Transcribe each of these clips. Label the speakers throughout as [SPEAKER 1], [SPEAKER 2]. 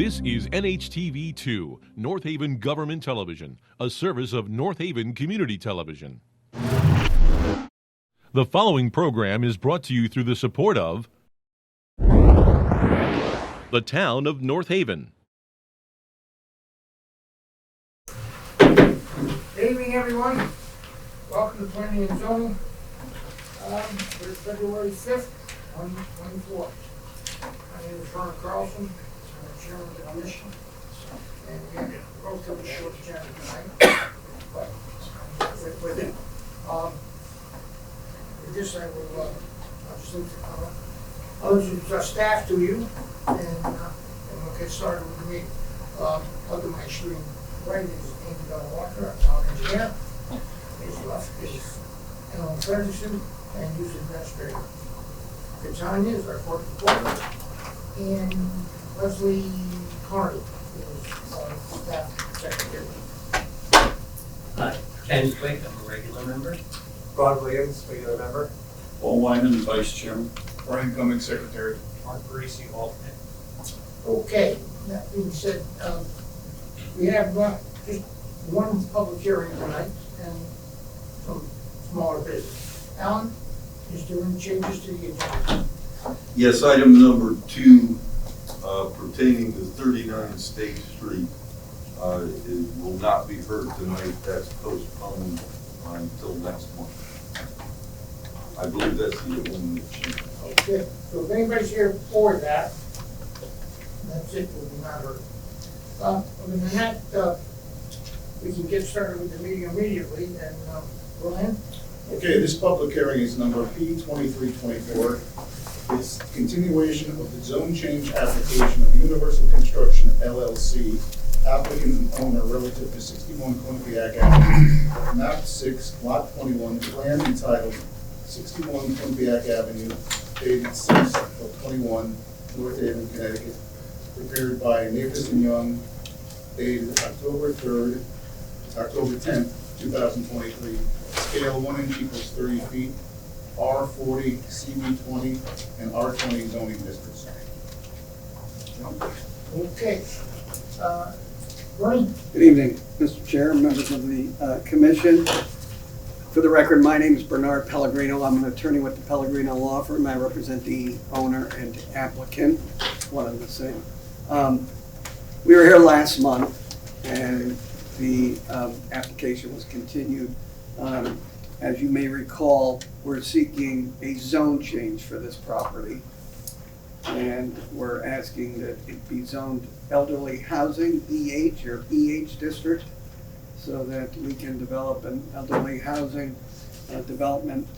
[SPEAKER 1] This is NHTV2, North Haven Government Television, a service of North Haven Community Television. The following program is brought to you through the support of the Town of North Haven.
[SPEAKER 2] Good evening, everyone. Welcome to Planning and Zoning for February 5th, 2024. My name is Ron Carlson. I'm Chairman of the Commission. And we're both have a short agenda tonight. But with it, with this, I'll introduce our staff to you, and we'll get started with the meeting. Under my extreme right is Amy Bell Walker, our town engineer. His left is Ellen Ferguson, and use administrator. Katanya is our court reporter, and Leslie Carney is our staff secretary.
[SPEAKER 3] Hi, Ken Quick, I'm a regular member.
[SPEAKER 4] Ron Williams, regular member.
[SPEAKER 5] Paul Wyman, Vice Chairman.
[SPEAKER 4] Brian Cummings, Secretary.
[SPEAKER 3] Mark Parisi, alternate.
[SPEAKER 2] Okay, that being said, we have just one public hearing tonight and some smaller business. Alan, is there any changes to the agenda?
[SPEAKER 6] Yes, item number 2 pertaining to 39 State Street it will not be heard tonight. That's postponed until next month. I believe that's the only change.
[SPEAKER 2] Okay, so if anybody's here for that, that's it, will be not heard. Other than that, we can get started with the meeting immediately, and Brian?
[SPEAKER 4] Okay, this public hearing is number P2324. It's continuation of the zone change application of Universal Construction LLC, applicant and owner relative to 61 Quinnipiac Avenue, map 6, lot 21, plan entitled 61 Quinnipiac Avenue, dated 6/21, North Haven, Connecticut, prepared by Nathus and Young, dated October 10th, 2023, scale 1 inch equals 30 feet, R40, CB20, and R20 zoning districts.
[SPEAKER 2] Okay. Brian?
[SPEAKER 7] Good evening, Mr. Chair, members of the Commission. For the record, my name is Bernard Pellegrino. I'm an attorney with the Pellegrino Law Firm. I represent the owner and applicant, one and the same. We were here last month, and the application was continued. As you may recall, we're seeking a zone change for this property, and we're asking that it be zoned elderly housing, EH or EH district, so that we can develop an elderly housing development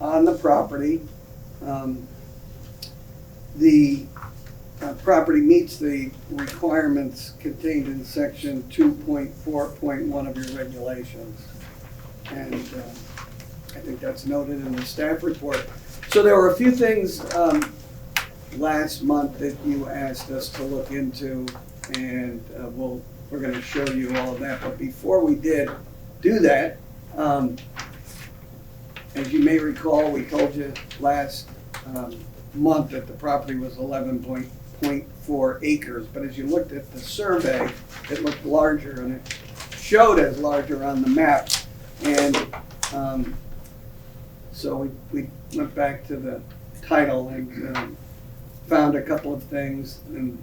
[SPEAKER 7] on the property. The property meets the requirements contained in section 2.4.1 of your regulations. And I think that's noted in the staff report. So there were a few things last month that you asked us to look into, and we're going to show you all of that. But before we do that, as you may recall, we told you last month that the property was 11.4 acres. But as you looked at the survey, it looked larger, and it showed as larger on the map. And so we went back to the title and found a couple of things, and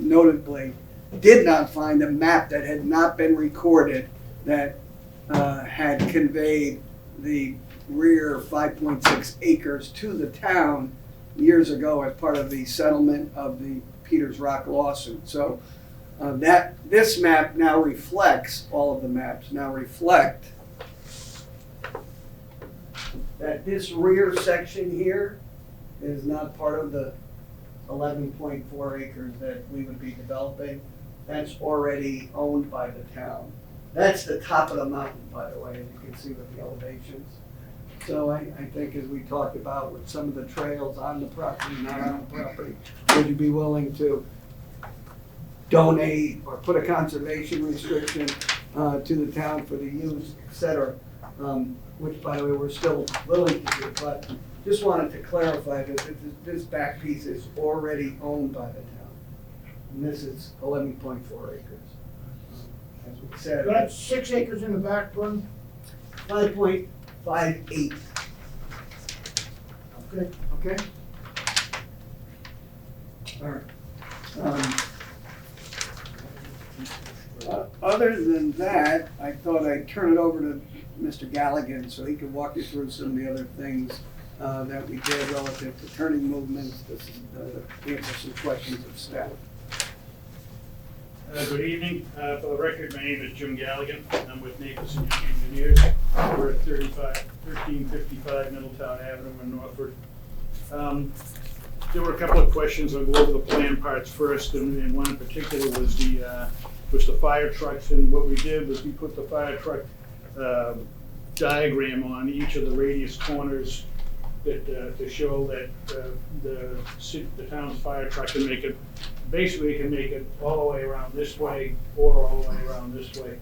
[SPEAKER 7] notably did not find a map that had not been recorded that had conveyed the rear 5.6 acres to the town years ago as part of the settlement of the Peters Rock lawsuit. So this map now reflects, all of the maps now reflect that this rear section here is not part of the 11.4 acres that we would be developing. That's already owned by the town. That's the top of the mountain, by the way, as you can see with the elevations. So I think, as we talked about with some of the trails on the property, not on the property, would you be willing to donate or put a conservation restriction to the town for the use, et cetera, which, by the way, we're still willing to do, but just wanted to clarify that this back piece is already owned by the town. and this is 11.4 acres. As we said,
[SPEAKER 2] That's 6 acres in the back, Bernie?
[SPEAKER 7] 5.58,
[SPEAKER 2] Okay.
[SPEAKER 7] okay? All right. Other than that, I thought I'd turn it over to Mr. Galligan so he could walk you through some of the other things that we did relative to turning movements, answer some questions of staff.
[SPEAKER 8] Good evening. For the record, my name is Jim Galligan. I'm with Naples Engineers. We're at 1355 Middletown Avenue in Northford. There were a couple of questions. I'll go over the plan parts first, and one in particular was the fire trucks. And what we did was we put the fire truck diagram on each of the radius corners that to show that the town's fire truck can make it. Basically, it can make it all the way around this way or all the way around this way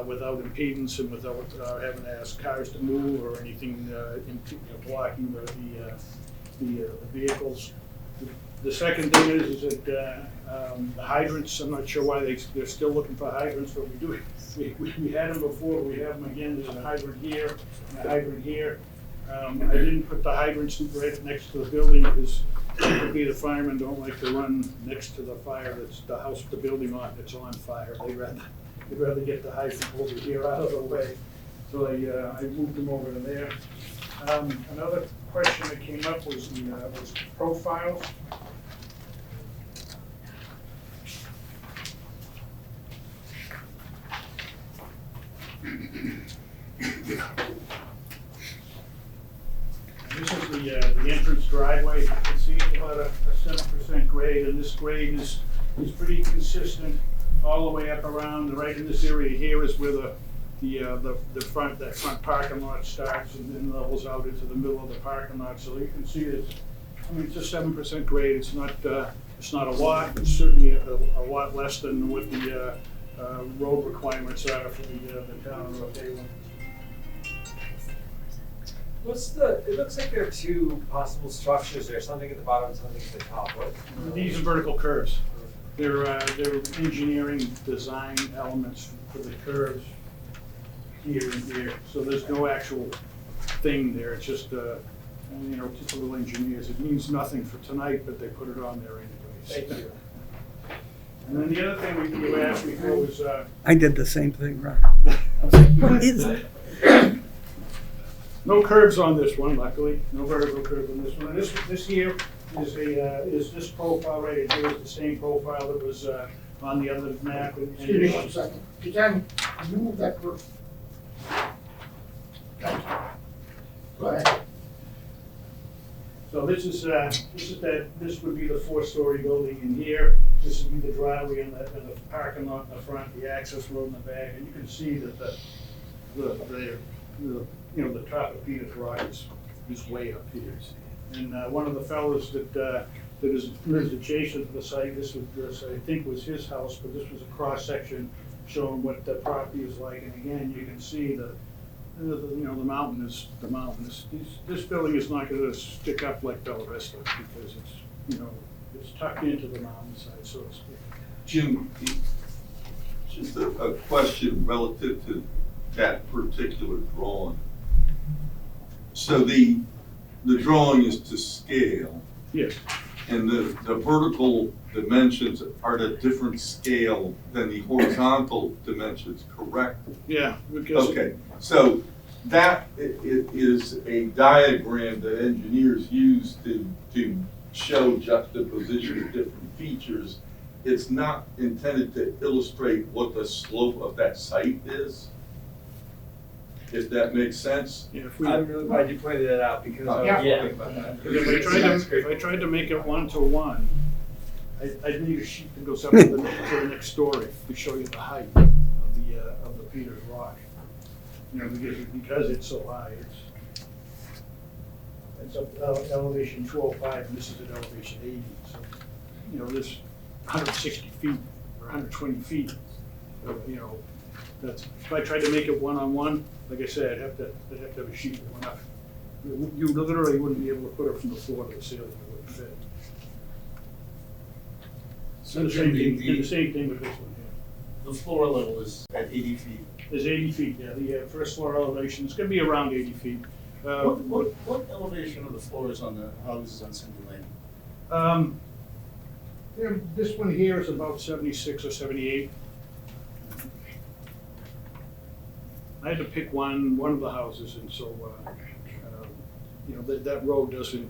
[SPEAKER 8] without impedance and without having to ask cars to move or anything blocking the vehicles. The second thing is that the hydrants, I'm not sure why they're still looking for hydrants, but we had them before, we have them again. There's a hydrant here and a hydrant here. I didn't put the hydrants right next to the building because typically the firemen don't like to run next to the fire that's the house, the building that's on fire. They'd rather get the hydrant over here out of the way. So I moved them over to there. Another question that came up was was profiles. This is the entrance driveway. You can see it's about a 7% grade, and this grade is pretty consistent all the way up around. Right in this area here is where that front parking lot starts and then levels out into the middle of the parking lot. So you can see it's a 7% grade. It's not a lot. It's certainly a lot less than what the road requirements are for the town of North Haven.
[SPEAKER 3] It looks like there are two possible structures there, something at the bottom and something at the top. What?
[SPEAKER 8] These are vertical curves. They're engineering design elements for the curves here and here. So there's no actual thing there. It's just typical engineers. It means nothing for tonight, but they put it on there anyways.
[SPEAKER 3] Thank you.
[SPEAKER 8] And then the other thing you asked me for was
[SPEAKER 7] I did the same thing, Rob. I was like, what is it?
[SPEAKER 8] no curves on this one, luckily. No vertical curves on this one. And this here is this profile right here is the same profile that was on the other map.
[SPEAKER 2] Excuse me 1 second. Can you move that curve? Go ahead.
[SPEAKER 8] So this would be the 4-story building in here. This would be the driveway and the parking lot in the front, the access road in the back, and you can see that the top of Peter's Rock is way up here. And one of the fellows that lives adjacent to the site, this I think was his house, but this was a cross section showing what the property is like. And again, you can see the mountain is the mountain. This building is not going to stick up like Bella Vista because it's tucked into the mountainside, so to speak.
[SPEAKER 6] Jim, just a question relative to that particular drawing. So the drawing is to scale,
[SPEAKER 8] Yes.
[SPEAKER 6] and the vertical dimensions are at a different scale than the horizontal dimensions, correct?
[SPEAKER 8] Yeah. Because
[SPEAKER 6] Okay, so that is a diagram that engineers use to show juxtaposition of different features. It's not intended to illustrate what the slope of that site is, if that makes sense.
[SPEAKER 8] Yeah,
[SPEAKER 3] I'm really glad you pointed that out because I was
[SPEAKER 2] Yeah.
[SPEAKER 3] thinking about that.
[SPEAKER 8] if I tried to make it 1-to-1, I'd need a sheet that goes up to the next story to show you the height of the Peters Rock. Because it's so high, it's up elevation 205, and this is at elevation 80. So, this 160 feet or 120 feet. That's if I tried to make it 1-on-1, like I said, I'd have to have a sheet that went up. You literally wouldn't be able to put it from the floor to the ceiling. It wouldn't fit. So the same thing, did the same thing with this one here.
[SPEAKER 4] The floor level is at 80 feet.
[SPEAKER 8] There's 80 feet, yeah, the first floor elevation is gonna be around 80 feet.
[SPEAKER 4] What elevation of the floors on the houses on Cindy Lane?
[SPEAKER 8] Yeah, this one here is about 76 or 78. I had to pick one of the houses, and so, you know, that road does, you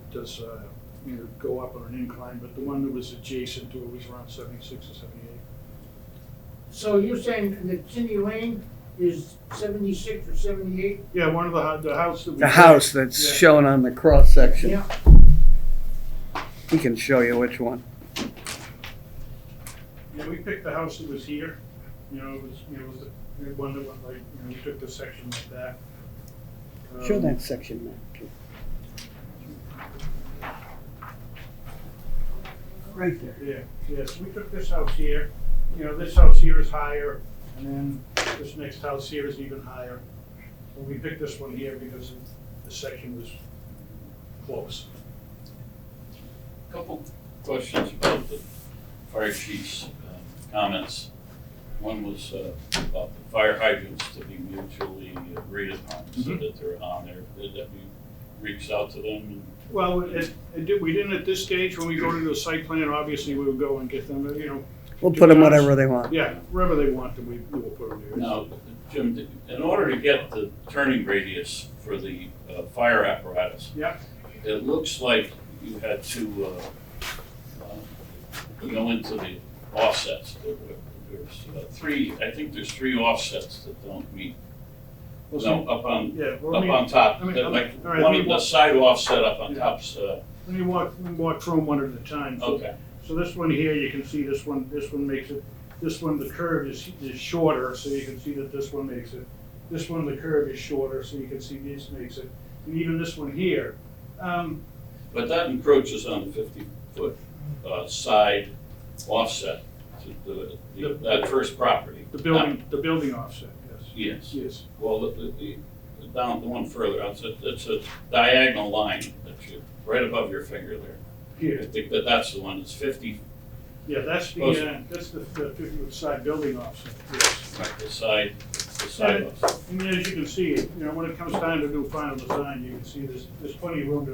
[SPEAKER 8] know, go up on an incline, but the one that was adjacent to it was around 76 or 78.
[SPEAKER 2] So you're saying that Cindy Lane is 76 or 78?
[SPEAKER 8] Yeah, one of the house that we.
[SPEAKER 7] The house that's
[SPEAKER 8] Yeah.
[SPEAKER 7] shown on the cross section.
[SPEAKER 2] Yeah.
[SPEAKER 7] He can show you which one.
[SPEAKER 8] Yeah, we picked the house that was here, you know, it was the one that went like, you know, we took the section like that.
[SPEAKER 7] Show that section, man. Right there.
[SPEAKER 8] Yeah, so we took this house here, you know, this house here is higher, and then this next house here is even higher. So we picked this one here because the section was close.
[SPEAKER 5] Couple questions about the fire chief's comments. One was about the fire hydrants to be mutually agreed upon, so
[SPEAKER 8] Mhm.
[SPEAKER 5] that they're on there. Did that be reached out to them? And
[SPEAKER 8] Well, we didn't at this stage, when we go to the site plan, obviously we would go and get them, you know.
[SPEAKER 7] We'll put them whatever they want.
[SPEAKER 8] Yeah, wherever they want them, we will put them there.
[SPEAKER 5] Now, Jim, in order to get the turning radius for the fire apparatus,
[SPEAKER 8] Yeah,
[SPEAKER 5] it looks like you had to go into the offsets. There's I think there's three offsets that don't meet.
[SPEAKER 8] well,
[SPEAKER 5] No,
[SPEAKER 8] so,
[SPEAKER 5] up on,
[SPEAKER 8] yeah, well,
[SPEAKER 5] up on top,
[SPEAKER 8] I mean,
[SPEAKER 5] like
[SPEAKER 8] all right,
[SPEAKER 5] one
[SPEAKER 8] let
[SPEAKER 5] of
[SPEAKER 8] me
[SPEAKER 5] the side offset up on
[SPEAKER 8] Yeah.
[SPEAKER 5] top's,
[SPEAKER 8] let me walk through them one at a time. So-
[SPEAKER 5] okay.
[SPEAKER 8] So this one here, you can see this one makes it, this one, the curve is shorter, so you can see that this one makes it. This one, the curve is shorter, so you can see this makes it. And even this one here,
[SPEAKER 5] But that encroaches on the 50-foot side offset to that first property.
[SPEAKER 8] the building offset, yes.
[SPEAKER 5] Yes.
[SPEAKER 8] Yes.
[SPEAKER 5] Well, down the one further, it's a diagonal line that you, right above your finger there. I
[SPEAKER 8] Here,
[SPEAKER 5] think that's the one, it's 50,
[SPEAKER 8] yeah, that's the 50-foot side building offset, yes.
[SPEAKER 5] right, the side offset.
[SPEAKER 8] And as you can see, you know, when it comes time to do final design, you can see there's plenty of room to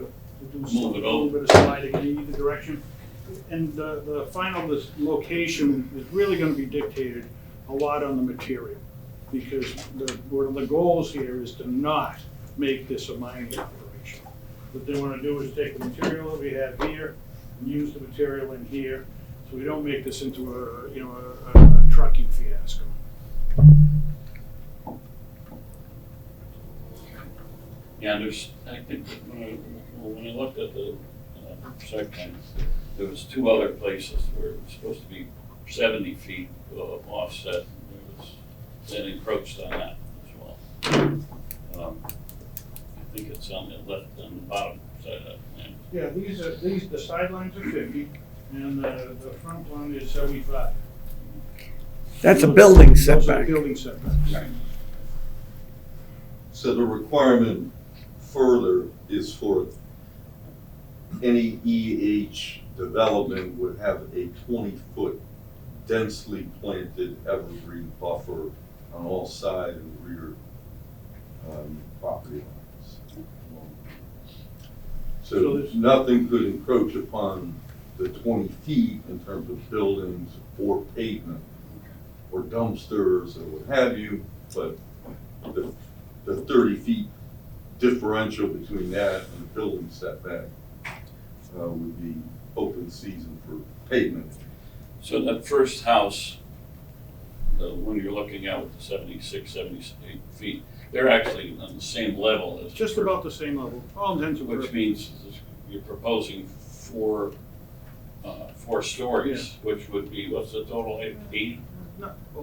[SPEAKER 8] do some,
[SPEAKER 5] Move
[SPEAKER 8] a
[SPEAKER 5] it
[SPEAKER 8] little
[SPEAKER 5] over.
[SPEAKER 8] bit of sliding in either direction. And the final location is really gonna be dictated a lot on the material. Because one of the goals here is to not make this a mining operation. What they wanna do is take the material that we have here and use the material in here, so we don't make this into a trucking fiasco.
[SPEAKER 5] Yeah, and I think that when I looked at the site plan, there was two other places where it was supposed to be 70 feet offset. That encroached on that as well. I think it's on the left, on the bottom side of that plan.
[SPEAKER 8] Yeah, the sidelines are 50, and the front one is 75.
[SPEAKER 7] That's a building
[SPEAKER 8] Those are
[SPEAKER 7] setback.
[SPEAKER 8] building setbacks.
[SPEAKER 6] So the requirement further is for any EH development would have a 20-foot densely planted evergreen buffer on all side and rear property lines.
[SPEAKER 8] So
[SPEAKER 6] So
[SPEAKER 8] there's-
[SPEAKER 6] nothing could encroach upon the 20 feet in terms of buildings or pavement or dumpsters or what have you, but the 30 feet differential between that and the building setback would be open season for pavement.
[SPEAKER 5] So that first house, the one you're looking at with the 76, 78 feet, they're actually on the same level as.
[SPEAKER 8] Just about the same level, all intents and
[SPEAKER 5] Which
[SPEAKER 8] purposes.
[SPEAKER 5] means you're proposing four stories, which would be, what's the total height, 80?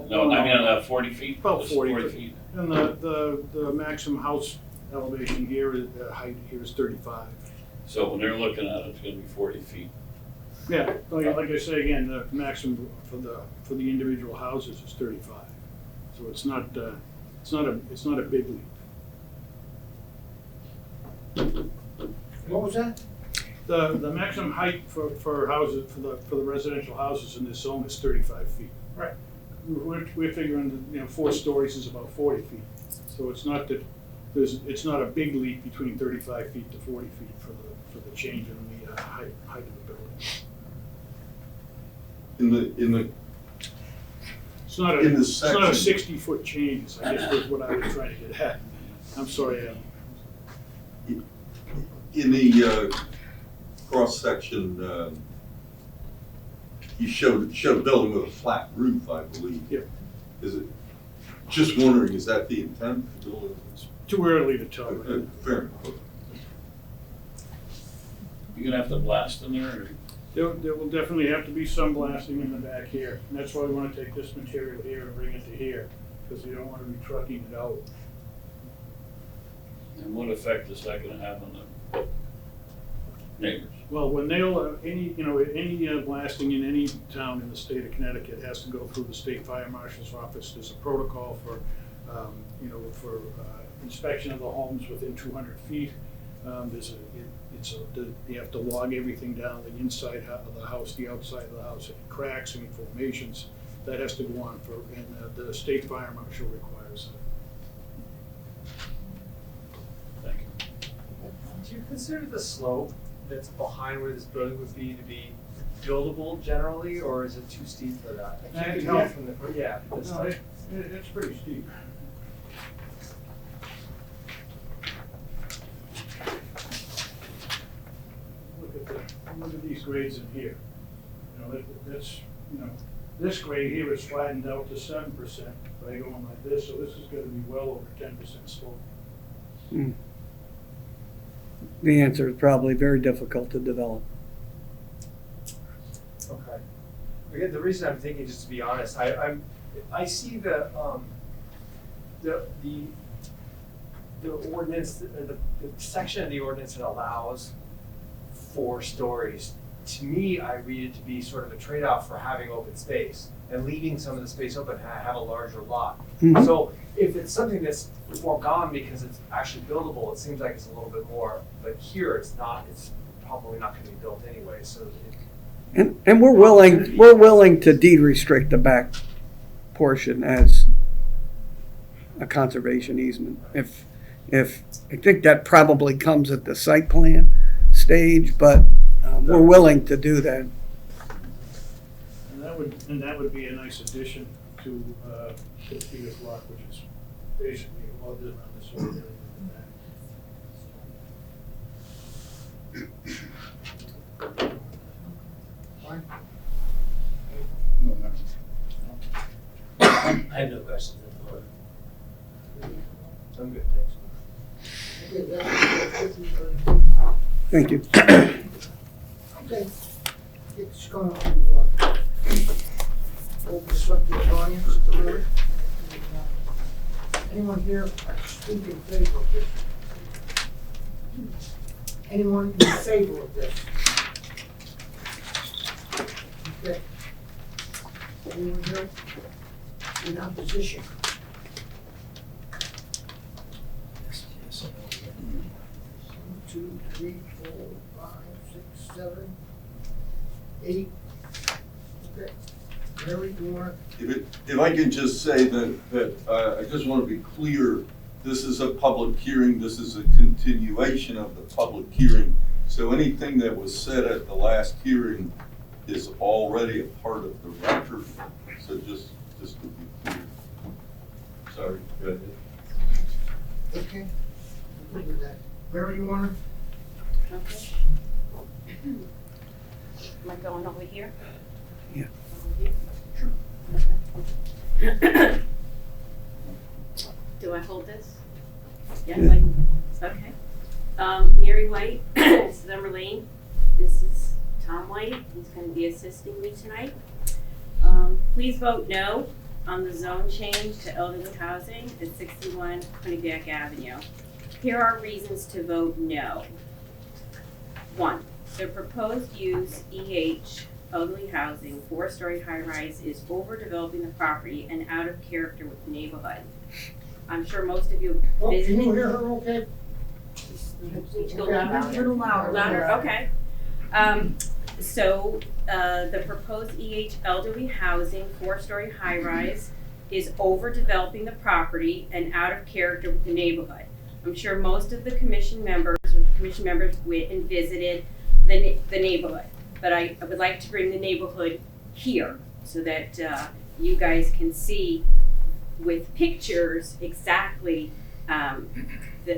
[SPEAKER 5] No, I mean, 40 feet?
[SPEAKER 8] About
[SPEAKER 5] Just
[SPEAKER 8] 40.
[SPEAKER 5] feet.
[SPEAKER 8] And the maximum house elevation here, the height here is 35.
[SPEAKER 5] So when they're looking at it, it's gonna be 40 feet.
[SPEAKER 8] Yeah, like I say again, the maximum for the individual houses is 35. So it's not a big leap.
[SPEAKER 2] What was that?
[SPEAKER 8] The maximum height for houses, for the residential houses in this zone is 35 feet.
[SPEAKER 2] Right.
[SPEAKER 8] We're figuring that, 4 stories is about 40 feet. So it's not that, it's not a big leap between 35 feet to 40 feet for the change in the height of the building.
[SPEAKER 6] In the,
[SPEAKER 8] It's not a,
[SPEAKER 6] In the
[SPEAKER 8] it's not a
[SPEAKER 6] section-
[SPEAKER 8] 60-foot change, I guess was what I was trying to get at. I'm sorry, Adam.
[SPEAKER 6] in the cross-section, you showed a building with a flat roof, I believe.
[SPEAKER 8] Yep.
[SPEAKER 6] Is it, just wondering, is that the intent? The building is-
[SPEAKER 8] Too early to tell. Right?
[SPEAKER 6] Fair enough.
[SPEAKER 5] You're gonna have to blast in there, or?
[SPEAKER 8] There will definitely have to be some blasting in the back here. And that's why we want to take this material here and bring it to here, because we don't want to be trucking it out.
[SPEAKER 5] And what effect is that gonna have on the neighbors?
[SPEAKER 8] Well, when any blasting in any town in the state of Connecticut has to go through the state fire marshal's office. There's a protocol for inspection of the homes within 200 feet. You have to log everything down, the inside of the house, the outside of the house, any cracks, any formations. That has to go on and the state fire marshal requires that.
[SPEAKER 5] Thank you.
[SPEAKER 3] Do you consider the slope that's behind where this building would be to be buildable generally, or is it too steep for that? I can't tell from the, yeah. this
[SPEAKER 8] No,
[SPEAKER 3] type.
[SPEAKER 8] it's pretty steep. Look at these grades in here. This grade here is flattened out to 7% by going like this, so this is gonna be well over 10% slope.
[SPEAKER 7] The answer is probably very difficult to develop.
[SPEAKER 3] Okay. Again, the reason I'm thinking, just to be honest, I see the ordinance, the section of the ordinance that allows 4 stories. To me, I read it to be sort of a trade-off for having open space and leaving some of the space open, have a larger lot.
[SPEAKER 7] Mhm.
[SPEAKER 3] So if it's something that's foregone because it's actually buildable, it seems like it's a little bit more, but here it's not, it's probably not gonna be built anyway, so.
[SPEAKER 7] And we're willing to deed restrict the back portion as a conservation easement. If I think that probably comes at the site plan stage, but we're willing to do that.
[SPEAKER 8] And that would be a nice addition to Peter's lot, which is basically all around this whole area in the back.
[SPEAKER 2] Fine.
[SPEAKER 4] No, no.
[SPEAKER 3] I have no questions at the moment. I'm good, thanks.
[SPEAKER 2] Okay, that's-
[SPEAKER 7] Thank you.
[SPEAKER 2] Okay, it's going to open this up to the audience at the rear. Anyone here speak in favor of this? Anyone in favor of this? Okay. Anyone here in opposition? One, 2, 3, 4, 5, 6, 7, 8. Okay. Mary, you want
[SPEAKER 6] If I can just say that I just want to be clear, this is a public hearing, this is a continuation of the public hearing. So anything that was said at the last hearing is already a part of the record. So just to be clear. Sorry, go ahead.
[SPEAKER 2] Okay. I'm good with that. Mary, you want
[SPEAKER 9] Okay. Am I going over here?
[SPEAKER 7] Yeah.
[SPEAKER 9] Over here? Okay. Do I hold this? Yes, okay. Mary White, Summer Lane. This is Tom White. He's going to be assisting me tonight. Please vote no on the zone change to elderly housing at 61 Quinnipiac Avenue. Here are reasons to vote no. 1, the proposed use EH elderly housing 4-story high-rise is overdeveloping the property and out of character with the neighborhood. I'm sure most of you
[SPEAKER 2] to? Oh, can
[SPEAKER 9] visited.
[SPEAKER 2] you hear her okay?
[SPEAKER 9] Need to go
[SPEAKER 2] Okay,
[SPEAKER 9] louder.
[SPEAKER 2] a little louder.
[SPEAKER 9] Louder, okay. The proposed EH elderly housing, 4-story high-rise, is overdeveloping the property and out of character with the neighborhood. I'm sure most of the commission members went and visited the neighborhood, but I would like to bring the neighborhood here so that you guys can see with pictures exactly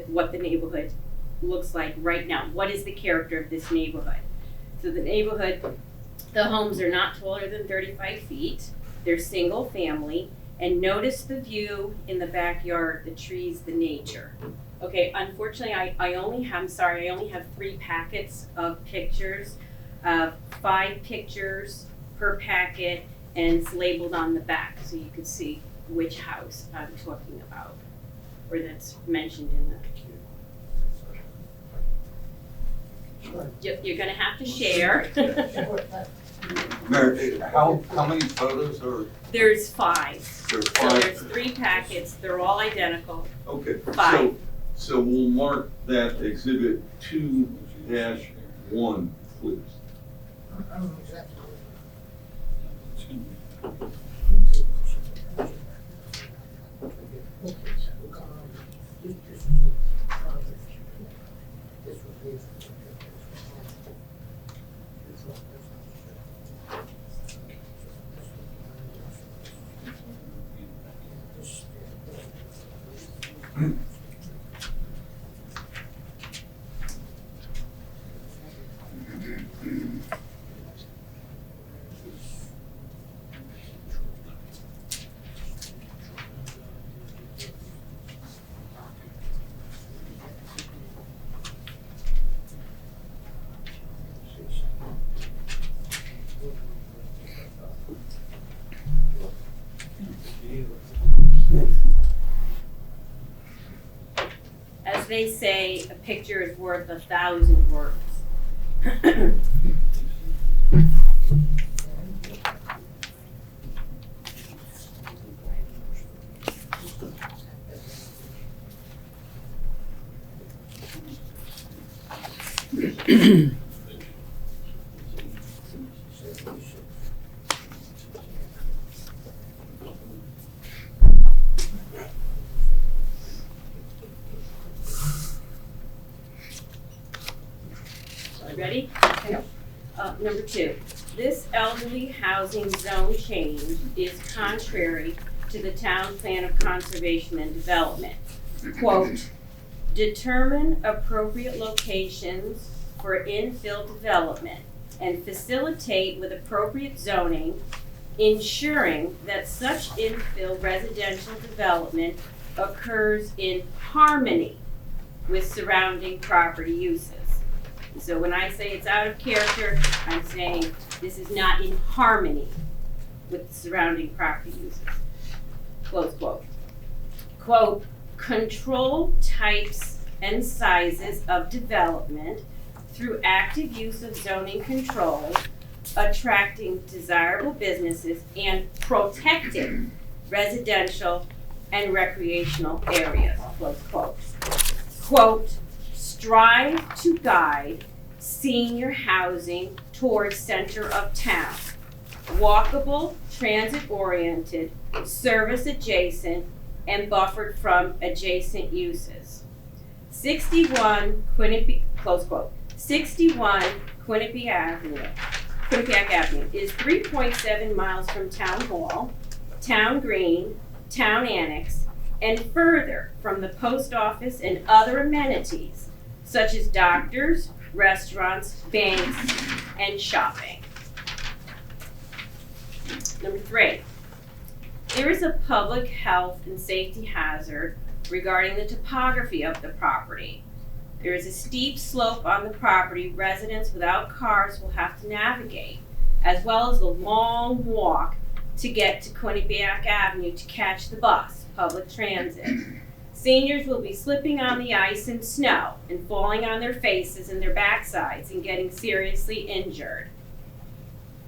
[SPEAKER 9] what the neighborhood looks like right now. What is the character of this neighborhood? So the neighborhood, the homes are not taller than 35 feet. They're single family. And notice the view in the backyard, the trees, the nature. Okay, unfortunately, I only have 3 packets of pictures, 5 pictures per packet, and it's labeled on the back so you can see which house I'm talking about, or that's mentioned in the. You're gonna have to share.
[SPEAKER 6] Mary, how many photos are
[SPEAKER 9] There's 5.
[SPEAKER 6] there?
[SPEAKER 9] So there's 3 packets, they're all identical.
[SPEAKER 6] Okay.
[SPEAKER 9] 5.
[SPEAKER 6] So we'll mark that exhibit 2-1, please.
[SPEAKER 2] I don't know exactly what.
[SPEAKER 9] As they say, a picture is worth 1,000 words. Ready? Number 2, this elderly housing zone change is contrary to the town plan of conservation and development. Quote, determine appropriate locations for infill development and facilitate with appropriate zoning, ensuring that such infill residential development occurs in harmony with surrounding property uses. So when I say it's out of character, I'm saying this is not in harmony with the surrounding property uses. Close quote. Quote, control types and sizes of development through active use of zoning control, attracting desirable businesses and protecting residential and recreational areas. Close quote. Quote, strive to guide senior housing towards center of town, walkable, transit-oriented, service-adjacent, and buffered from adjacent uses. 61 Quinnipiac, close quote, 61 Quinnipiac Avenue is 3.7 miles from Town Hall, Town Green, Town Annex, and further from the post office and other amenities such as doctors, restaurants, banks, and shopping. Number 3, there is a public health and safety hazard regarding the topography of the property. There is a steep slope on the property residents without cars will have to navigate, as well as a long walk to get to Quinnipiac Avenue to catch the bus, public transit. Seniors will be slipping on the ice and snow and falling on their faces and their backsides and getting seriously injured.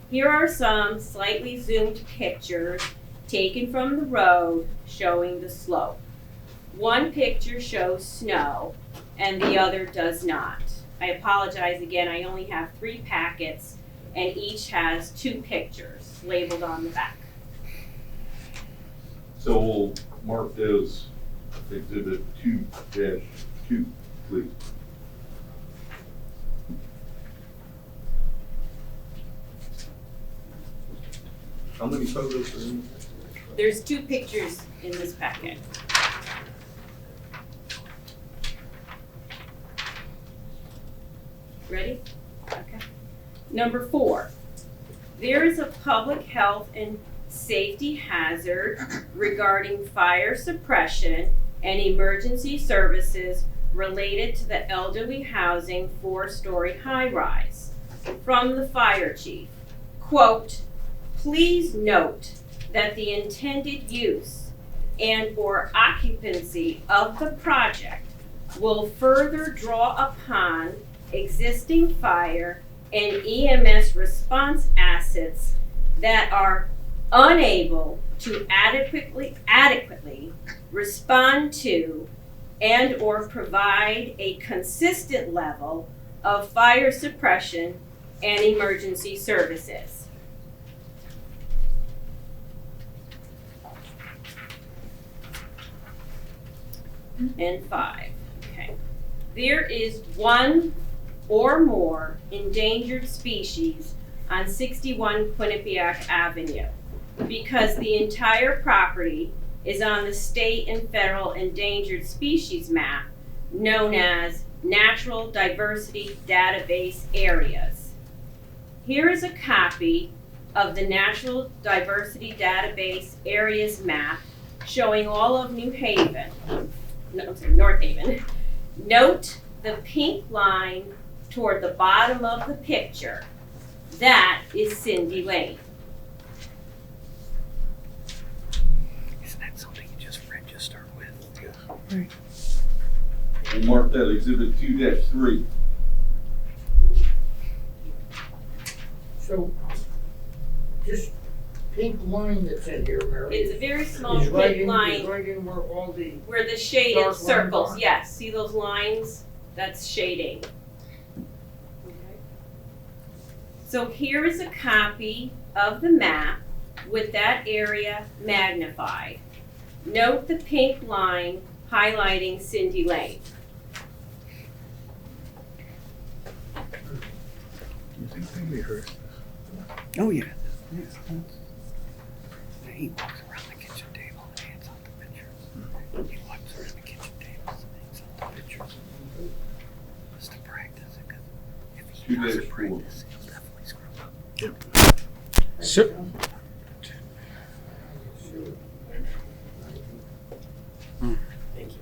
[SPEAKER 9] Here are some slightly zoomed pictures taken from the road showing the slope. One picture shows snow and the other does not. I apologize again, I only have 3 packets, and each has 2 pictures labeled on the back.
[SPEAKER 6] So we'll mark those exhibit 2-2, please. How many photos are in?
[SPEAKER 9] There's 2 pictures in this packet. Ready? Okay. Number 4, there is a public health and safety hazard regarding fire suppression and emergency services related to the elderly housing 4-story high-rise. From the fire chief, quote, "Please note that the intended use and/or occupancy of the project will further draw upon existing fire and EMS response assets that are unable to adequately respond to and/or provide a consistent level of fire suppression and emergency services." And 5, okay. There is 1 or more endangered species on 61 Quinnipiac Avenue because the entire property is on the state and federal endangered species map known as Natural Diversity Database Areas. Here is a copy of the Natural Diversity Database Areas map showing all of North Haven. Note the pink line toward the bottom of the picture. That is Cindy Lane.
[SPEAKER 7] Isn't that something you just register with?
[SPEAKER 6] We'll mark that exhibit 2-3.
[SPEAKER 2] So, this pink line that's in here, Mary.
[SPEAKER 9] It's a very small
[SPEAKER 2] is right
[SPEAKER 9] pink
[SPEAKER 2] in-
[SPEAKER 9] line
[SPEAKER 2] Is right in where all the,
[SPEAKER 9] where the shaded
[SPEAKER 2] Dark lines
[SPEAKER 9] circles,
[SPEAKER 2] are.
[SPEAKER 9] yes, see those lines? That's shading. Okay. So here is a copy of the map with that area magnified. Note the pink line highlighting Cindy Lane.
[SPEAKER 7] Oh, yeah. Yes. He walks around the kitchen table and hands out the pictures. He walks around the kitchen table and hands out the pictures. Just to practice it, 'cause if he
[SPEAKER 6] 2-4.
[SPEAKER 7] doesn't practice, he'll definitely screw up.
[SPEAKER 8] So,
[SPEAKER 3] Thank you.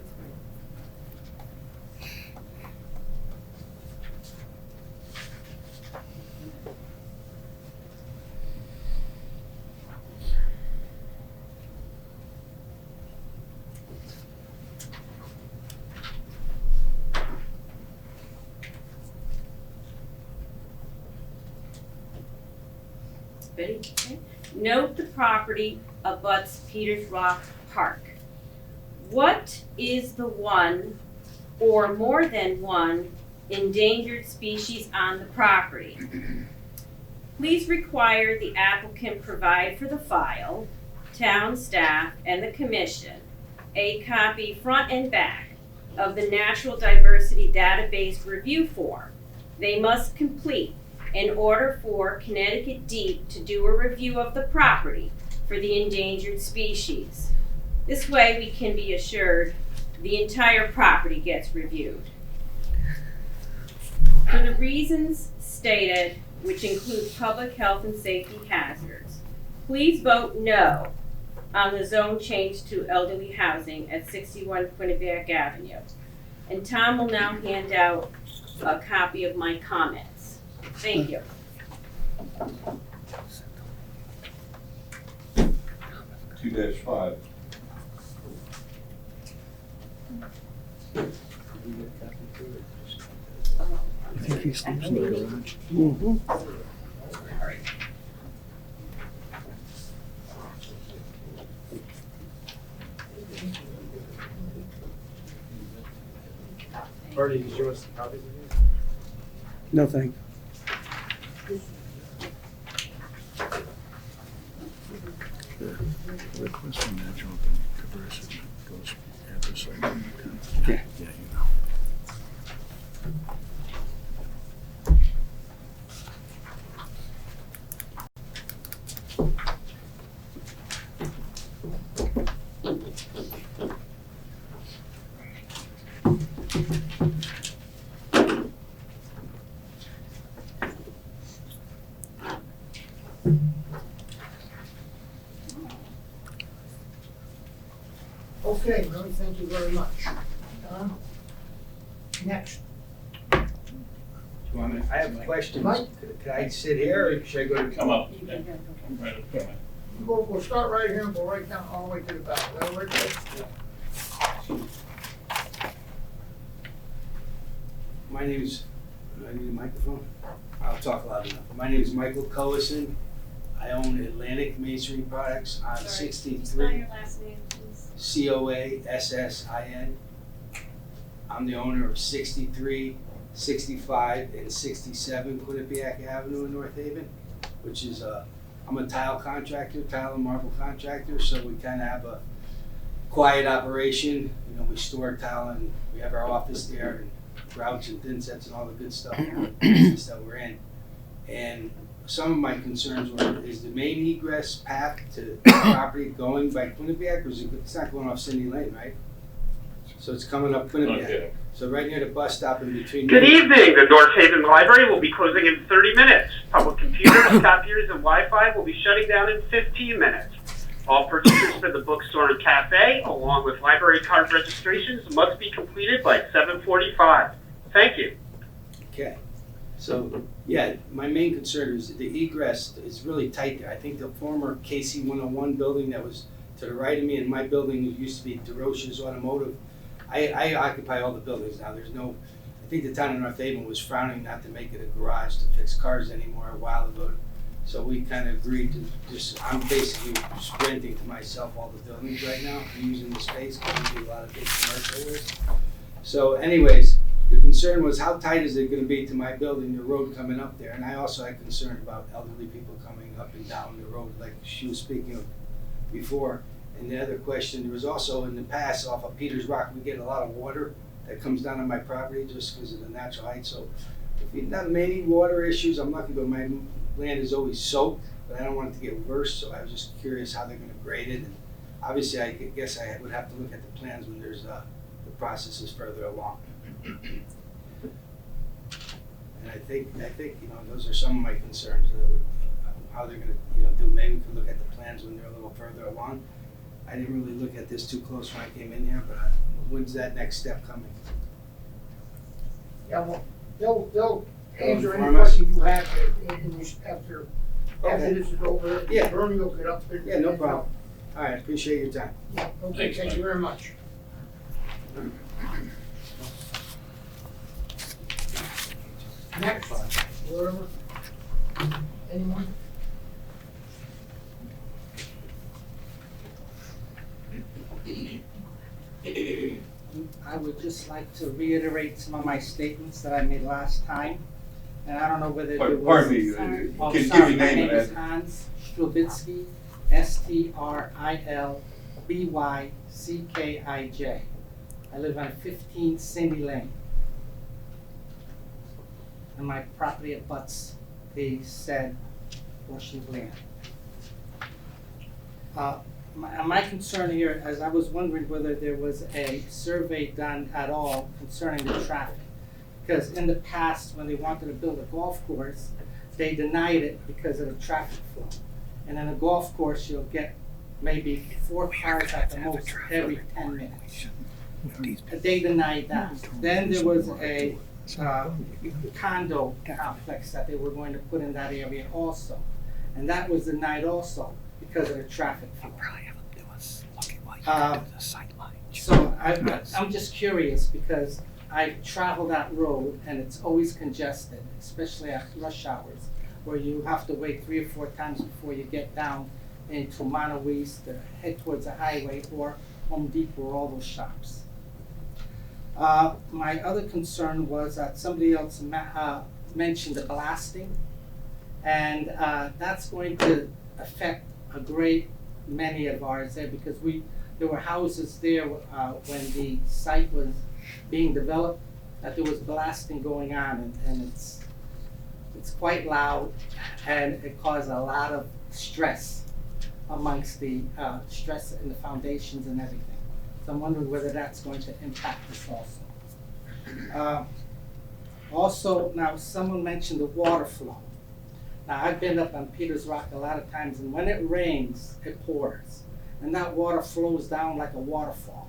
[SPEAKER 9] Ready? Okay. Note the property abuts Peters Rock Park. What is the one or more than one endangered species on the property? Please require the applicant provide for the file, town staff, and the commission a copy front and back of the Natural Diversity Database Review Form they must complete in order for Connecticut DEEP to do a review of the property for the endangered species. This way we can be assured the entire property gets reviewed. For the reasons stated, which include public health and safety hazards, please vote no on the zone change to elderly housing at 61 Quinnipiac Avenue. And Tom will now hand out a copy of my comments. Thank you.
[SPEAKER 6] 2-5.
[SPEAKER 7] I think he sleeps in the garage. Mm-hmm.
[SPEAKER 3] Marty, did you want some copies of these?
[SPEAKER 7] No, thanks.
[SPEAKER 10] Request for natural diversity goes after site.
[SPEAKER 7] Yeah.
[SPEAKER 10] Yeah, you know.
[SPEAKER 2] Okay, Mary, thank you very much. Next,
[SPEAKER 11] I have questions.
[SPEAKER 2] Mike?
[SPEAKER 11] Could I sit here or should I go to?
[SPEAKER 5] Come up.
[SPEAKER 9] You can go, okay.
[SPEAKER 5] Right up front.
[SPEAKER 2] we'll start right here and go right down, all the way to the back. That right there?
[SPEAKER 11] My name's, do I need a microphone? I'll talk loud enough. My name is Michael Collison. I own Atlantic Masonry Products on
[SPEAKER 9] Sorry, spell
[SPEAKER 11] 63
[SPEAKER 9] your last name, please.
[SPEAKER 11] Coassin. I'm the owner of 63, 65, and 67 Quinnipiac Avenue in North Haven, which is I'm a tile contractor, tile and marble contractor, so we kind of have a quiet operation. You know, we store tile and we have our office there and grouts and thin sets and all the good stuff, the business that we're in. And some of my concerns were, is the main egress path to the property going by Quinnipiac, or is it's not going off Cindy Lane, right? So it's coming up Quinnipiac.
[SPEAKER 5] Okay.
[SPEAKER 11] So right near the bus stop in between.
[SPEAKER 12] Good evening. The North Haven Library will be closing in 30 minutes. Public computers, copiers, and Wi-Fi will be shutting down in 15 minutes. All purchases for the bookstore and cafe, along with library card registrations, must be completed by 7:45. Thank you.
[SPEAKER 11] Okay. So, yeah, my main concern is the egress is really tight there. I think the former KC 101 building that was to the right of me and my building used to be DeRoche's Automotive. I occupy all the buildings now. There's no, I think the town of North Haven was frowning not to make it a garage to fix cars anymore a while ago. So we kind of agreed to just, I'm basically renting to myself all the buildings right now. I'm using the space because we do a lot of big commercial work. So anyways, the concern was how tight is it gonna be to my building, the road coming up there? And I also had concern about elderly people coming up and down the road like she was speaking of before. And the other question, there was also in the past off of Peters Rock, we get a lot of water that comes down on my property just because of the natural height. So if you not many water issues, I'm lucky, but my land is always soaked, but I don't want it to get worse. So I was just curious how they're gonna grade it. And obviously, I guess I would have to look at the plans when there's the process is further along. And I think, you know, those are some of my concerns, how they're gonna, you know, do, maybe we can look at the plans when they're a little further along. I didn't really look at this too close when I came in here, but when's that next step coming?
[SPEAKER 2] Yeah, well, they'll answer any
[SPEAKER 11] Inform us.
[SPEAKER 2] questions you have after
[SPEAKER 11] Okay.
[SPEAKER 2] this is over.
[SPEAKER 11] Yeah.
[SPEAKER 2] Bernie will get up there.
[SPEAKER 11] Yeah, no problem. All right, appreciate your time.
[SPEAKER 2] Yeah, okay,
[SPEAKER 5] Thanks,
[SPEAKER 2] thank
[SPEAKER 5] Mike.
[SPEAKER 2] you very much. Next, whatever. Anyone?
[SPEAKER 13] I would just like to reiterate some of my statements that I made last time. And I don't know whether there was.
[SPEAKER 6] Pardon me,
[SPEAKER 9] Sorry.
[SPEAKER 13] Oh,
[SPEAKER 6] give
[SPEAKER 13] sorry,
[SPEAKER 6] your
[SPEAKER 13] my
[SPEAKER 6] name
[SPEAKER 13] name
[SPEAKER 6] and
[SPEAKER 13] is
[SPEAKER 6] address.
[SPEAKER 13] Hans Strubitsky, STRILBYCKIJ. I live on 15 Cindy Lane. And my property abuts the said portion of land. My concern here, as I was wondering whether there was a survey done at all concerning the traffic. Because in the past, when they wanted to build a golf course, they denied it because of the traffic flow. And in a golf course, you'll get maybe 4 cars at the most every 10 minutes. They denied that. Then there was a condo complex that they were going to put in that area also. And that was denied also because of the traffic flow. So I'm just curious because I travel that road and it's always congested, especially at rush hours, where you have to wait 3 or 4 times before you get down into Monterey East to head towards the highway or Home Depot or all those shops. My other concern was that somebody else mentioned the blasting, and that's going to affect a great many of ours there because there were houses there when the site was being developed that there was blasting going on, and it's quite loud, and it caused a lot of stress amongst the stress in the foundations and everything. So I'm wondering whether that's going to impact this also. Also, now someone mentioned the water flow. Now I've been up on Peters Rock a lot of times, and when it rains, it pours, and that water flows down like a waterfall.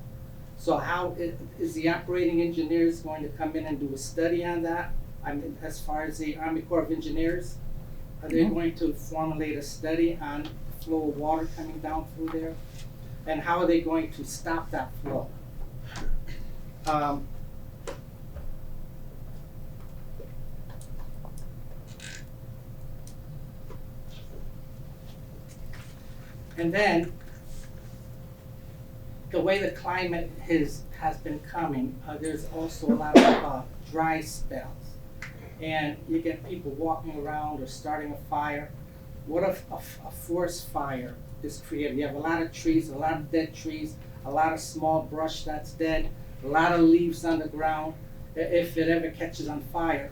[SPEAKER 13] So how is the operating engineers going to come in and do a study on that? I mean, as far as the Army Corps of Engineers, are they going to formulate a study on the flow of water coming down through there? And how are they going to stop that flow? And then, the way the climate has been coming, there's also a lot of dry spells. And you get people walking around or starting a fire. What if a forest fire is created? You have a lot of trees, a lot of dead trees, a lot of small brush that's dead, a lot of leaves on the ground. If it ever catches on fire,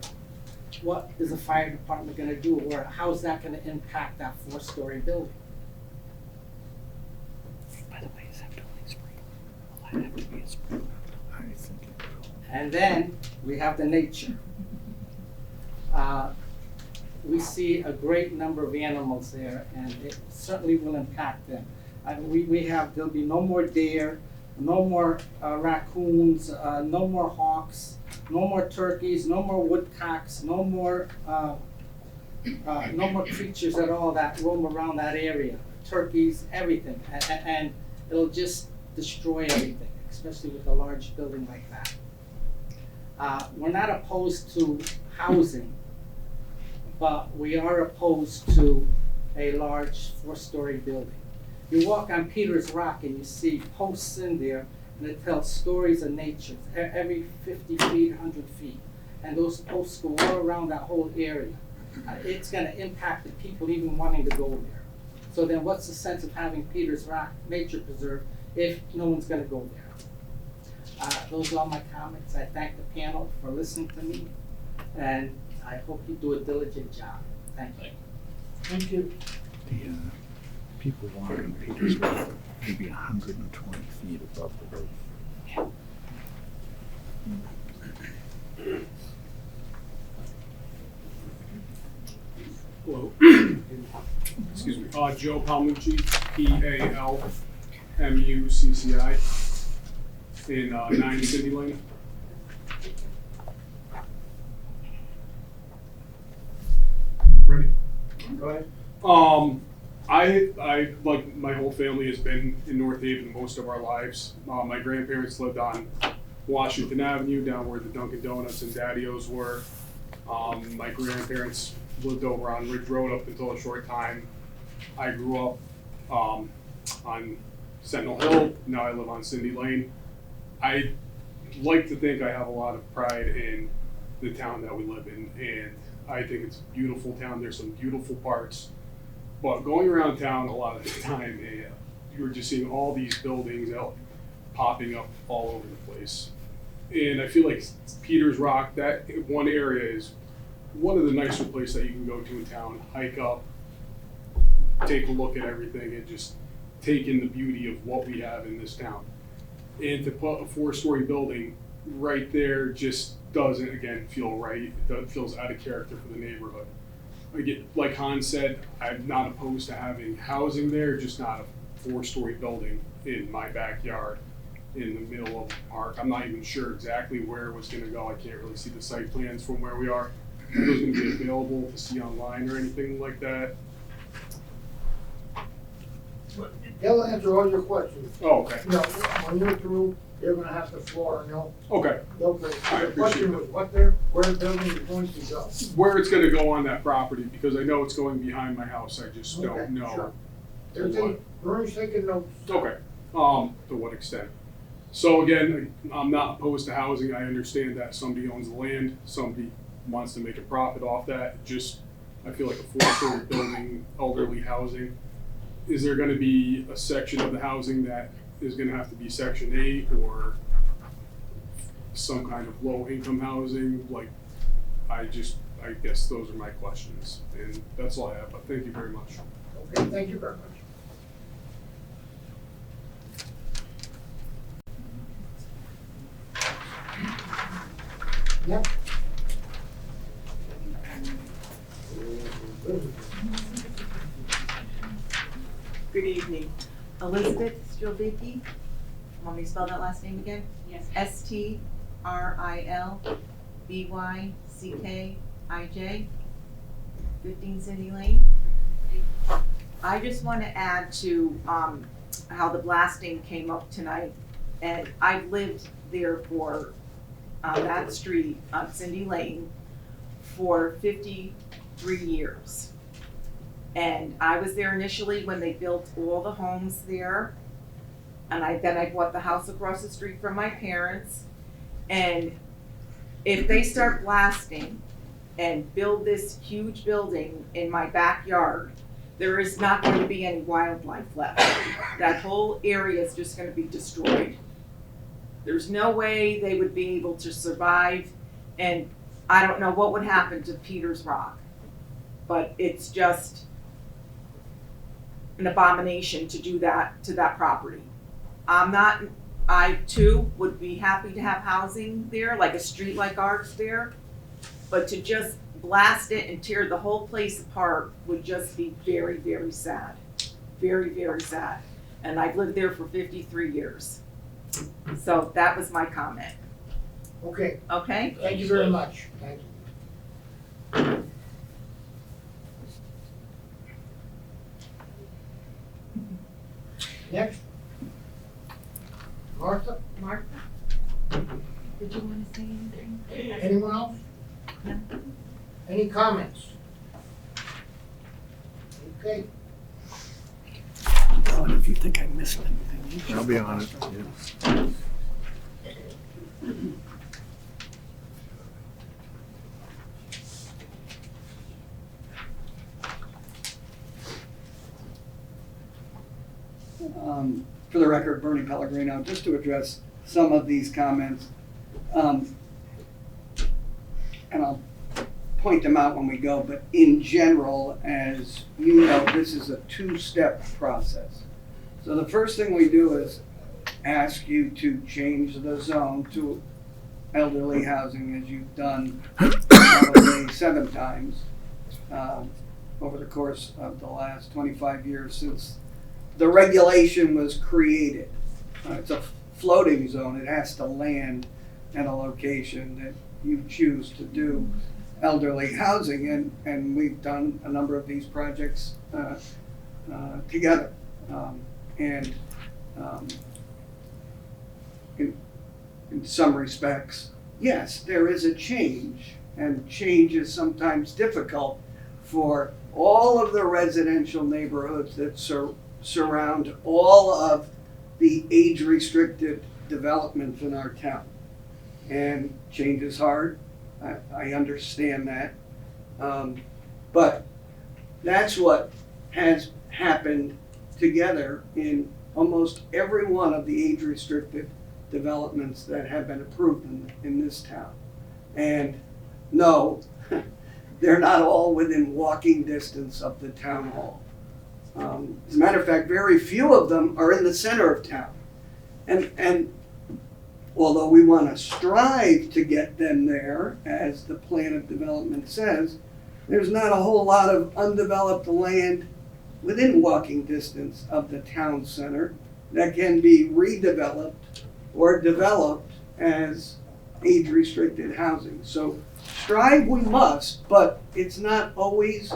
[SPEAKER 13] what is the fire department gonna do? Or how's that gonna impact that 4-story building? And then we have the nature. We see a great number of animals there, and it certainly will impact them. There'll be no more deer, no more raccoons, no more hawks, no more turkeys, no more woodcocks, no more creatures at all that roam around that area. Turkeys, everything, and it'll just destroy everything, especially with a large building like that. We're not opposed to housing, but we are opposed to a large 4-story building. You walk on Peters Rock and you see posts in there, and it tells stories of nature every 50 feet, 100 feet. And those posts go all around that whole area. It's gonna impact the people even wanting to go there. So then what's the sense of having Peters Rock Nature Preserve if no one's gonna go there? Those are all my comments. I thank the panel for listening to me, and I hope you do a diligent job. Thank you.
[SPEAKER 2] Thank you.
[SPEAKER 10] The people walking Peters Rock maybe 120 feet above the road.
[SPEAKER 14] Hello. Excuse me. Joe Palmucci, Palmucci, in 9 Cindy Lane. Ready?
[SPEAKER 2] Go ahead.
[SPEAKER 14] I like my whole family has been in North Haven most of our lives. My grandparents lived on Washington Avenue, down where the Dunkin' Donuts and Daddy-O's were. My grandparents lived over on Ridge Road up until a short time. I grew up on Sentinel Hill. Now I live on Cindy Lane. I like to think I have a lot of pride in the town that we live in, and I think it's a beautiful town. There's some beautiful parts, but going around town a lot of the time, you're just seeing all these buildings out popping up all over the place. And I feel like Peters Rock, that one area, is one of the nicer places that you can go to in town, hike up, take a look at everything, and just take in the beauty of what we have in this town. And to put a 4-story building right there just doesn't, again, feel right. It feels out of character for the neighborhood. Again, like Hans said, I'm not opposed to having housing there, just not a 4-story building in my backyard in the middle of the park. I'm not even sure exactly where it was going to go. I can't really see the site plans from where we are. Are those going to be available to see online or anything like that?
[SPEAKER 2] They'll answer all your questions.
[SPEAKER 14] Oh, okay.
[SPEAKER 2] You know, when you're through, they're gonna have the floor, and
[SPEAKER 14] Okay.
[SPEAKER 2] they'll go.
[SPEAKER 14] I
[SPEAKER 2] The question
[SPEAKER 14] appreciate
[SPEAKER 2] was
[SPEAKER 14] it.
[SPEAKER 2] where the building is going to go.
[SPEAKER 14] Where it's going to go on that property, because I know it's going behind my house. I just
[SPEAKER 2] Okay,
[SPEAKER 14] don't know.
[SPEAKER 2] sure. Bernie's taking notes.
[SPEAKER 14] Okay, to what extent? So again, I'm not opposed to housing. I understand that somebody owns the land, somebody wants to make a profit off that. Just, I feel like a 4-story building, elderly housing. Is there gonna be a section of the housing that is gonna have to be Section 8 or some kind of low-income housing? Like, I guess those are my questions, and that's all I have, but thank you very much.
[SPEAKER 2] Okay, thank you very much. Yep.
[SPEAKER 15] Good evening. Elizabeth Strilbicki. Want me to spell that last name again?
[SPEAKER 9] Yes.
[SPEAKER 15] Strilbyckij, 15 Cindy Lane. I just want to add to how the blasting came up tonight. And I've lived there for, on that street, on Cindy Lane, for 53 years. And I was there initially when they built all the homes there. And then I bought the house across the street from my parents. And if they start blasting and build this huge building in my backyard, there is not going to be any wildlife left. That whole area is just going to be destroyed. There's no way they would be able to survive, and I don't know what would happen to Peters Rock. But it's just an abomination to do that to that property. I too would be happy to have housing there, like a street like ours there, but to just blast it and tear the whole place apart would just be very, very sad. Very, very sad. And I've lived there for 53 years. So that was my comment.
[SPEAKER 2] Okay,
[SPEAKER 15] Okay?
[SPEAKER 2] thank you very much. Thank you. Next. Martha,
[SPEAKER 15] Martha? Did you want to say anything?
[SPEAKER 2] anyone else?
[SPEAKER 15] No.
[SPEAKER 2] Any comments? Okay,
[SPEAKER 7] If you think I missed anything.
[SPEAKER 10] I'll be on it, yeah.
[SPEAKER 7] For the record, Bernie Pellegrino, just to address some of these comments. And I'll point them out when we go, but in general, as you know, this is a two-step process. So the first thing we do is ask you to change the zone to elderly housing, as you've done probably 7 times over the course of the last 25 years since the regulation was created. It's a floating zone. It has to land at a location that you choose to do elderly housing, and we've done a number of these projects together. In some respects, yes, there is a change, and change is sometimes difficult for all of the residential neighborhoods that surround all of the age-restricted developments in our town. And change is hard. I understand that. But that's what has happened together in almost every one of the age-restricted developments that have been approved in this town. And no, they're not all within walking distance of the town hall. As a matter of fact, very few of them are in the center of town. And although we want to strive to get them there, as the plan of development says, there's not a whole lot of undeveloped land within walking distance of the town center that can be redeveloped or developed as age-restricted housing. So strive we must, but it's not always,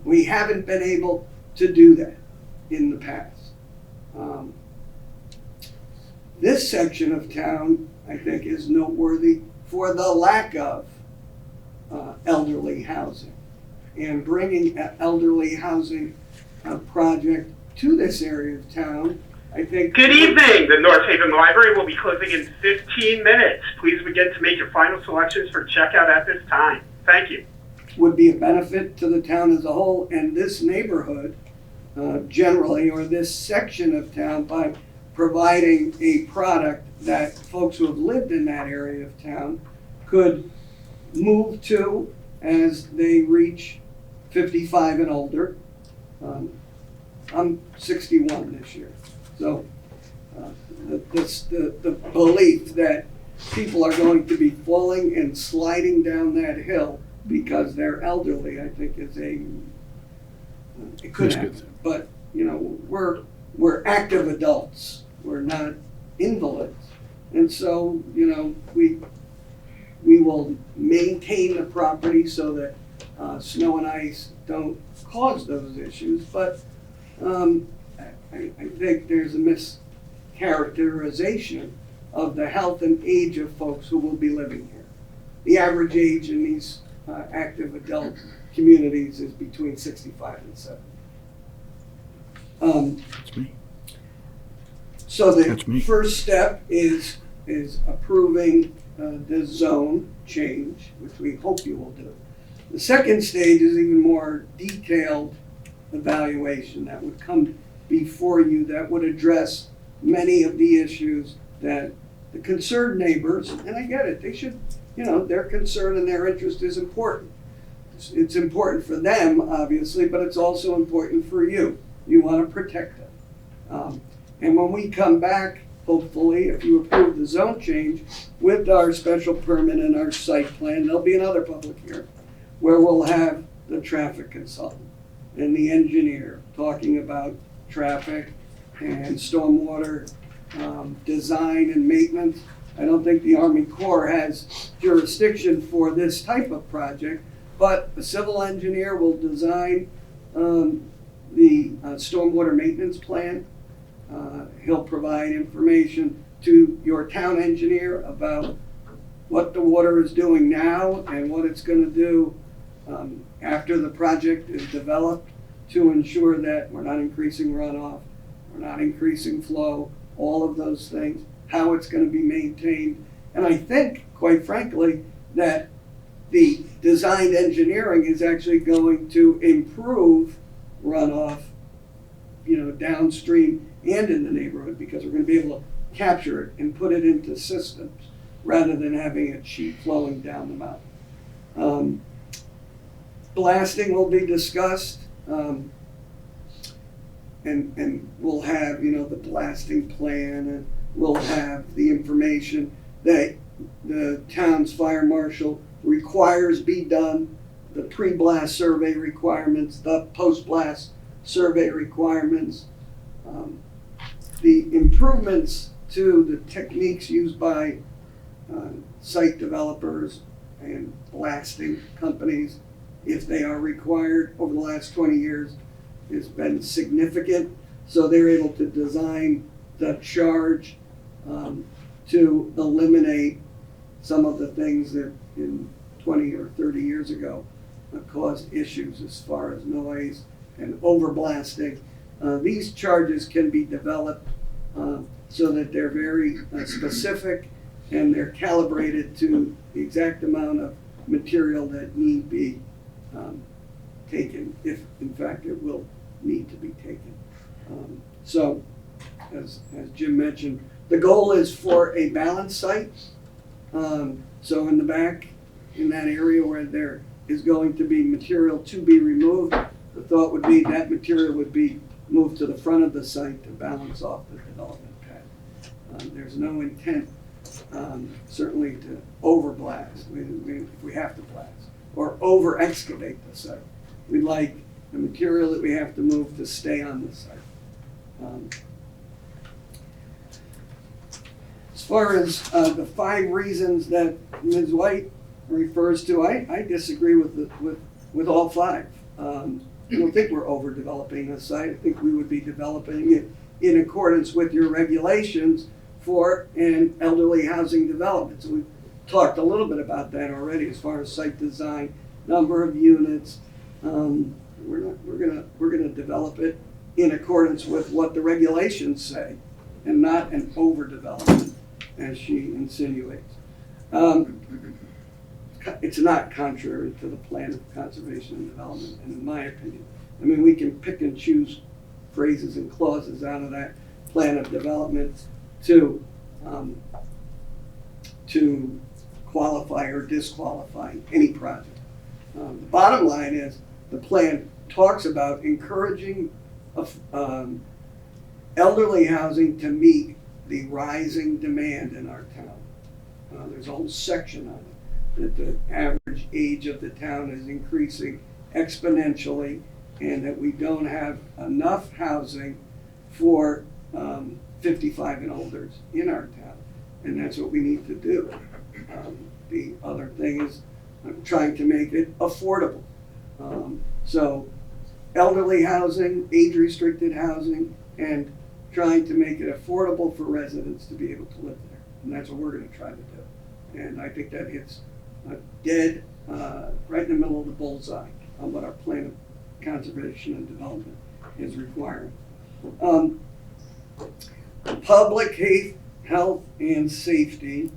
[SPEAKER 7] we haven't been able to do that in the past. This section of town, I think, is noteworthy for the lack of elderly housing. And bringing an elderly housing project to this area of town I think.
[SPEAKER 12] Good evening. The North Haven Library will be closing in 15 minutes. Please begin to make your final selections for checkout at this time. Thank you.
[SPEAKER 7] Would be a benefit to the town as a whole and this neighborhood generally, or this section of town, by providing a product that folks who have lived in that area of town could move to as they reach 55 and older. I'm 61 this year, so the belief that people are going to be falling and sliding down that hill because they're elderly, I think is it could happen. But, you know, we're active adults, we're not invalids. And so, you know, we will maintain the property so that snow and ice don't cause those issues. But I think there's a mischaracterization of the health and age of folks who will be living here. The average age in these active adult communities is between 65 and 70.
[SPEAKER 10] That's me.
[SPEAKER 7] So
[SPEAKER 10] That's me.
[SPEAKER 7] the first step is approving the zone change, which we hope you will do. The second stage is even more detailed evaluation that would come before you, that would address many of the issues that the concerned neighbors, and I get it, they should, you know, their concern and their interest is important. It's important for them, obviously, but it's also important for you. You want to protect them. And when we come back, hopefully, if you approve the zone change with our special permit and our site plan, there'll be another public hearing where we'll have the traffic consultant and the engineer talking about traffic and stormwater design and maintenance. I don't think the Army Corps has jurisdiction for this type of project, but a civil engineer will design the stormwater maintenance plan. He'll provide information to your town engineer about what the water is doing now and what it's going to do after the project is developed to ensure that we're not increasing runoff, we're not increasing flow, all of those things, how it's going to be maintained. And I think, quite frankly, that the designed engineering is actually going to improve runoff, you know, downstream and in the neighborhood, because we're going to be able to capture it and put it into systems rather than having it sheet flowing down the mountain. Blasting will be discussed, and we'll have, you know, the blasting plan, and we'll have the information that the town's fire marshal requires be done, the pre-blast survey requirements, the post-blast survey requirements, the improvements to the techniques used by site developers and blasting companies, if they are required over the last 20 years, has been significant. So they're able to design the charge to eliminate some of the things that in 20 or 30 years ago caused issues as far as noise and overblasting. These charges can be developed so that they're very specific and they're calibrated to the exact amount of material that need be taken, if in fact it will need to be taken. So, as Jim mentioned, the goal is for a balanced site. So in the back, in that area where there is going to be material to be removed, the thought would be that material would be moved to the front of the site to balance off the development pad. There's no intent, certainly, to overblast, if we have to blast, or over excavate the site. We'd like the material that we have to move to stay on the site. As far as the 5 reasons that Ms. White refers to, I disagree with all 5. I don't think we're overdeveloping the site. I think we would be developing it in accordance with your regulations for an elderly housing development. So we've talked a little bit about that already as far as site design, number of units. We're gonna develop it in accordance with what the regulations say, and not an overdevelopment, as she insinuates. It's not contrary to the plan of conservation and development, in my opinion. I mean, we can pick and choose phrases and clauses out of that plan of development to qualify or disqualify any project. The bottom line is the plan talks about encouraging elderly housing to meet the rising demand in our town. There's a whole section on it, that the average age of the town is increasing exponentially, and that we don't have enough housing for 55 and olders in our town, and that's what we need to do. The other thing is trying to make it affordable. So elderly housing, age-restricted housing, and trying to make it affordable for residents to be able to live there. And that's what we're gonna try to do. And I think that hits dead right in the middle of the bullseye on what our plan of conservation and development is requiring. Public health and safety,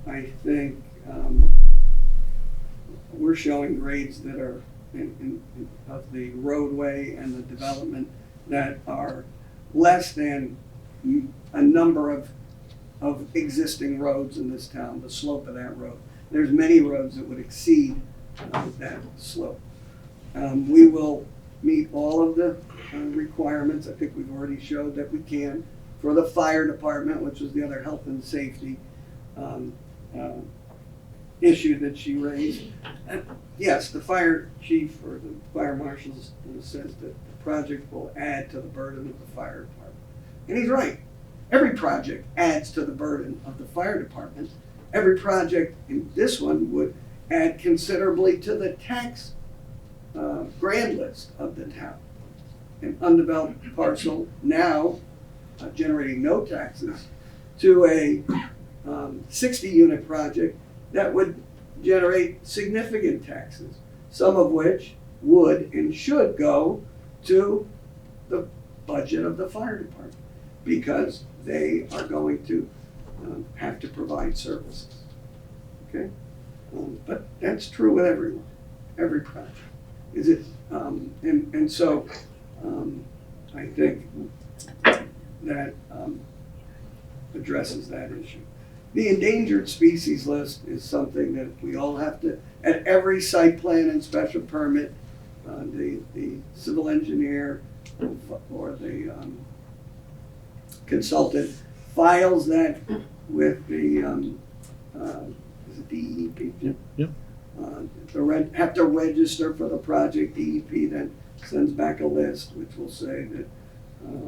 [SPEAKER 7] I think we're showing grades that are of the roadway and the development that are less than a number of existing roads in this town, the slope of that road. There's many roads that would exceed that slope. We will meet all of the requirements. I think we've already showed that we can for the fire department, which was the other health and safety issue that she raised. Yes, the fire chief or the fire marshal says that the project will add to the burden of the fire department. And he's right. Every project adds to the burden of the fire department. Every project in this one would add considerably to the tax grand list of the town. An undeveloped parcel now generating no taxes to a 60-unit project that would generate significant taxes, some of which would and should go to the budget of the fire department, because they are going to have to provide services. Okay? But that's true with everyone, every project. Is it? And so I think that addresses that issue. The endangered species list is something that we all have to, at every site plan and special permit, the civil engineer or the consultant files that with the is it DEP?
[SPEAKER 10] Yep.
[SPEAKER 7] Have to register for the project. DEP then sends back a list which will say that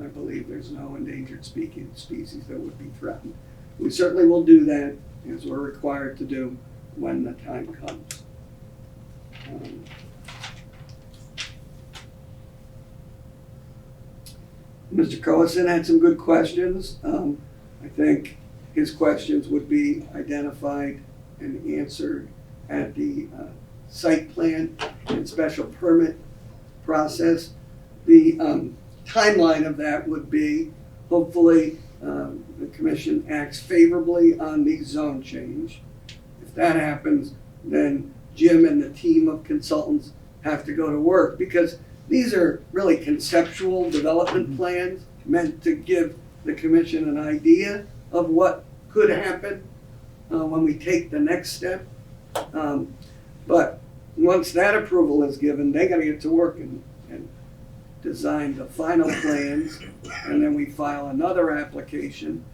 [SPEAKER 7] I believe there's no endangered species that would be threatened. We certainly will do that, as we're required to do when the time comes. Mr. Cohison had some good questions. I think his questions would be identified and answered at the site plan and special permit process. The timeline of that would be, hopefully, the commission acts favorably on the zone change. If that happens, then Jim and the team of consultants have to go to work, because these are really conceptual development plans meant to give the commission an idea of what could happen when we take the next step. But once that approval is given, they gotta get to work and design the final plans, and then we file another application.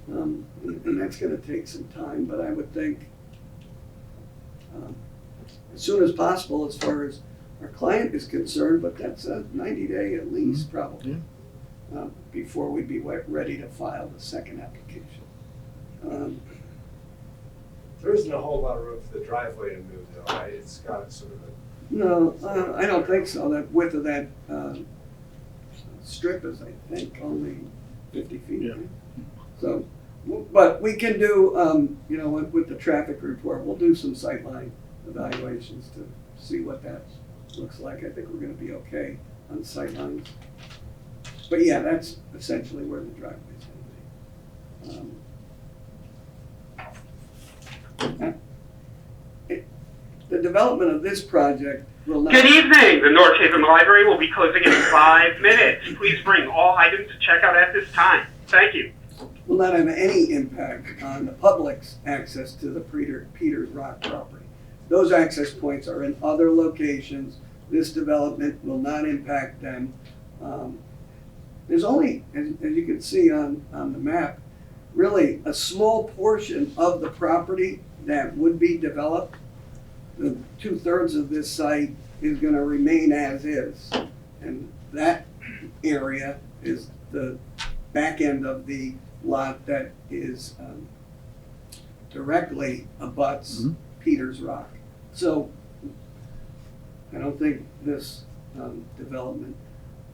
[SPEAKER 7] And that's gonna take some time, but I would think as soon as possible as far as our client is concerned, but that's a 90-day at least probably, before we'd be ready to file the second application.
[SPEAKER 3] There isn't a whole lot of room for the driveway to move though, right? It's got sort of a...
[SPEAKER 7] No, I don't think so. That width of that strip is, I think, only 50 feet.
[SPEAKER 10] Yeah.
[SPEAKER 7] So, but we can do, you know, with the traffic report, we'll do some sightline evaluations to see what that looks like. I think we're gonna be okay on sight lines. But yeah, that's essentially where the driveway is gonna be. The development of this project will not.
[SPEAKER 12] Good evening. The North Haven Library will be closing in 5 minutes. Please bring all items to checkout at this time. Thank you.
[SPEAKER 7] Will not have any impact on the public's access to the Peters Rock property. Those access points are in other locations. This development will not impact them. There's only, as you can see on the map, really a small portion of the property that would be developed. The 2/3 of this site is gonna remain as is. And that area is the back end of the lot that is directly abuts Peters Rock. So I don't think this development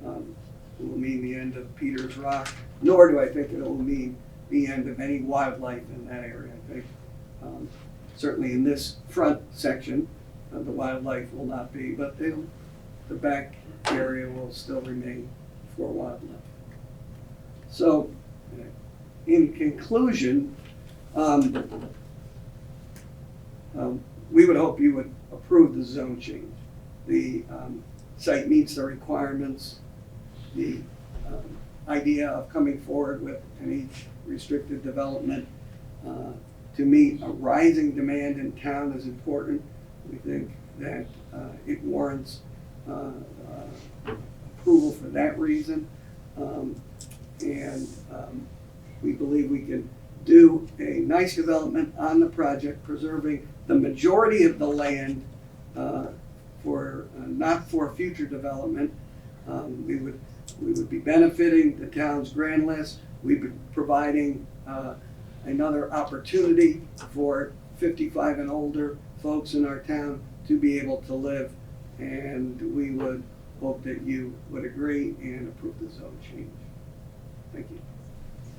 [SPEAKER 7] will mean the end of Peters Rock, nor do I think it will mean the end of any wildlife in that area. I think certainly in this front section, the wildlife will not be, but the back area will still remain for wildlife. So, in conclusion, we would hope you would approve the zone change. The site meets the requirements. The idea of coming forward with any restricted development to meet a rising demand in town is important. We think that it warrants approval for that reason. We believe we can do a nice development on the project, preserving the majority of the land for not for future development. We would be benefiting the town's grand list. We'd be providing another opportunity for 55 and older folks in our town to be able to live, and we would hope that you would agree and approve the zone change. Thank you.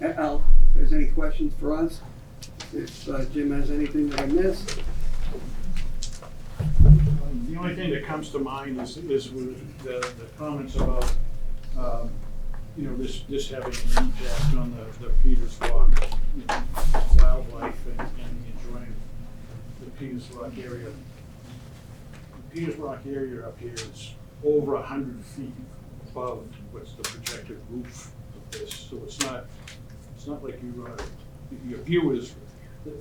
[SPEAKER 7] Al, if there's any questions for us, if Jim has anything that I missed.
[SPEAKER 8] The only thing that comes to mind is with the comments about, this having an impact on the Peters Rock, wildlife and enjoying the Peters Rock area. The Peters Rock area up here is over 100 feet above what's the projected roof of this, so it's not like your view is,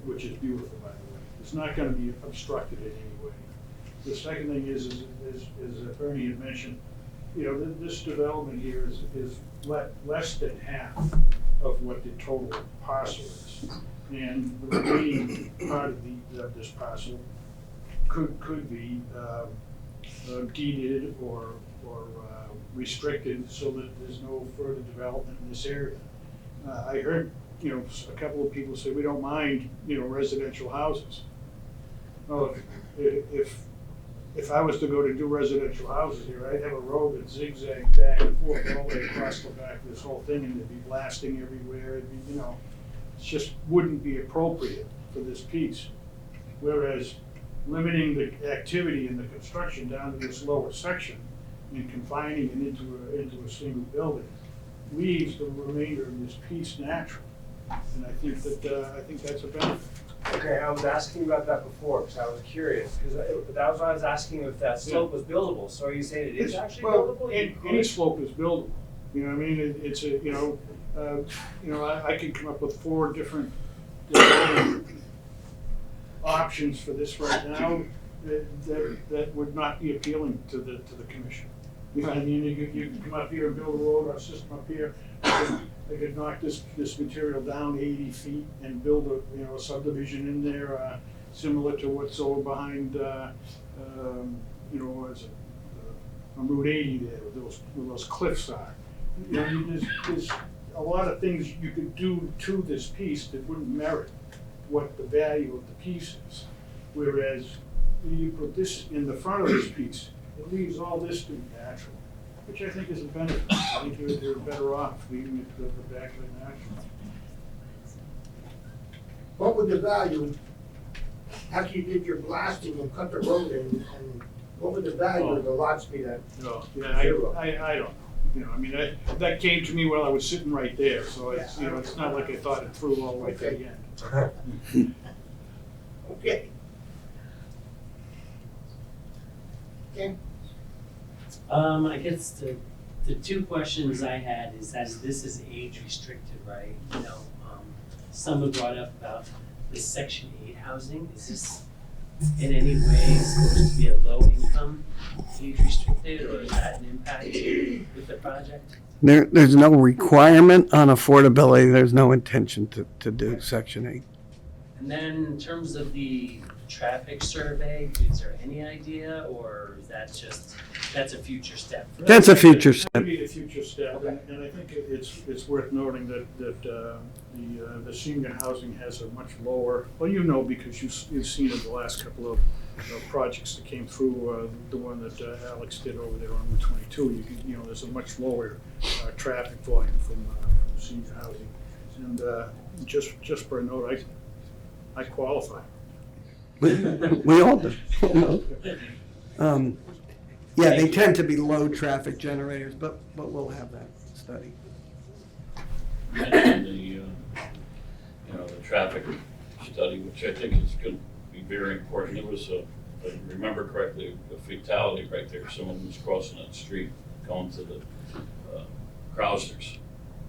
[SPEAKER 8] which is beautiful by the way, it's not going to be obstructed in any way. The second thing is Bernie had mentioned, this development here is less than half of what the total parcel is. And the remaining part of this parcel could be deeded or restricted so that there's no further development in this area. I heard, a couple of people say we don't mind, residential houses. Well, if I was to go to do residential houses here, I'd have a road that zigzags back and forth all the way across the back of this whole thing, and there'd be blasting everywhere. It'd be, it just wouldn't be appropriate for this piece. Whereas limiting the activity and the construction down to this lower section and confining it into a single building leaves the remainder of this piece natural. And I think that's a benefit.
[SPEAKER 3] Okay, I was asking about that before because I was curious, because that was why I was asking if that slope was buildable. So are you saying it is actually buildable?
[SPEAKER 8] Any slope is buildable. You know what I mean? It's a, I can come up with 4 different options for this right now that would not be appealing to the commission. You know what I mean? You can come up here and build a road or a system up here. They could knock this material down 80 feet and build a subdivision in there similar to what's over behind on Route 80 there, where those cliffs are. There's a lot of things you could do to this piece that wouldn't merit what the value of the piece is. Whereas you put this in the front of this piece, it leaves all this to be natural, which I think is a benefit. I think they're better off leaving it to the back of the natural.
[SPEAKER 2] What would the value, after you did your blasting and cut the road in and What would the value of the lots be then?
[SPEAKER 8] No, yeah,
[SPEAKER 2] Zero.
[SPEAKER 8] I don't know. You know, I mean, that came to me while I was sitting right there, so it's, you know, it's not like I thought it through all the way to the end.
[SPEAKER 2] Okay. Okay,
[SPEAKER 16] I guess the two questions I had is that this is age restricted, right? You know, someone brought up about the Section 8 housing. Is this in any way supposed to be a low income age restricted, or is that an impact with the project?
[SPEAKER 7] There's no requirement on affordability, there's no intention to do Section 8.
[SPEAKER 16] And then in terms of the traffic survey, is there any idea, or is that just, that's a future step?
[SPEAKER 7] That's a future step.
[SPEAKER 8] Maybe a future step, and I think it's worth noting that the senior housing has a much lower, well, you know, because you've seen it the last couple of projects that came through, the one that Alex did over there on Route 22, you know, there's a much lower traffic volume from senior housing. And just for a note, I qualify.
[SPEAKER 7] We all do. Yeah, they tend to be low traffic generators, but we'll have that study.
[SPEAKER 5] And the traffic study, which I think is going to be very important. There was if I remember correctly, a fatality right there. Someone was crossing that street going to the Krausers.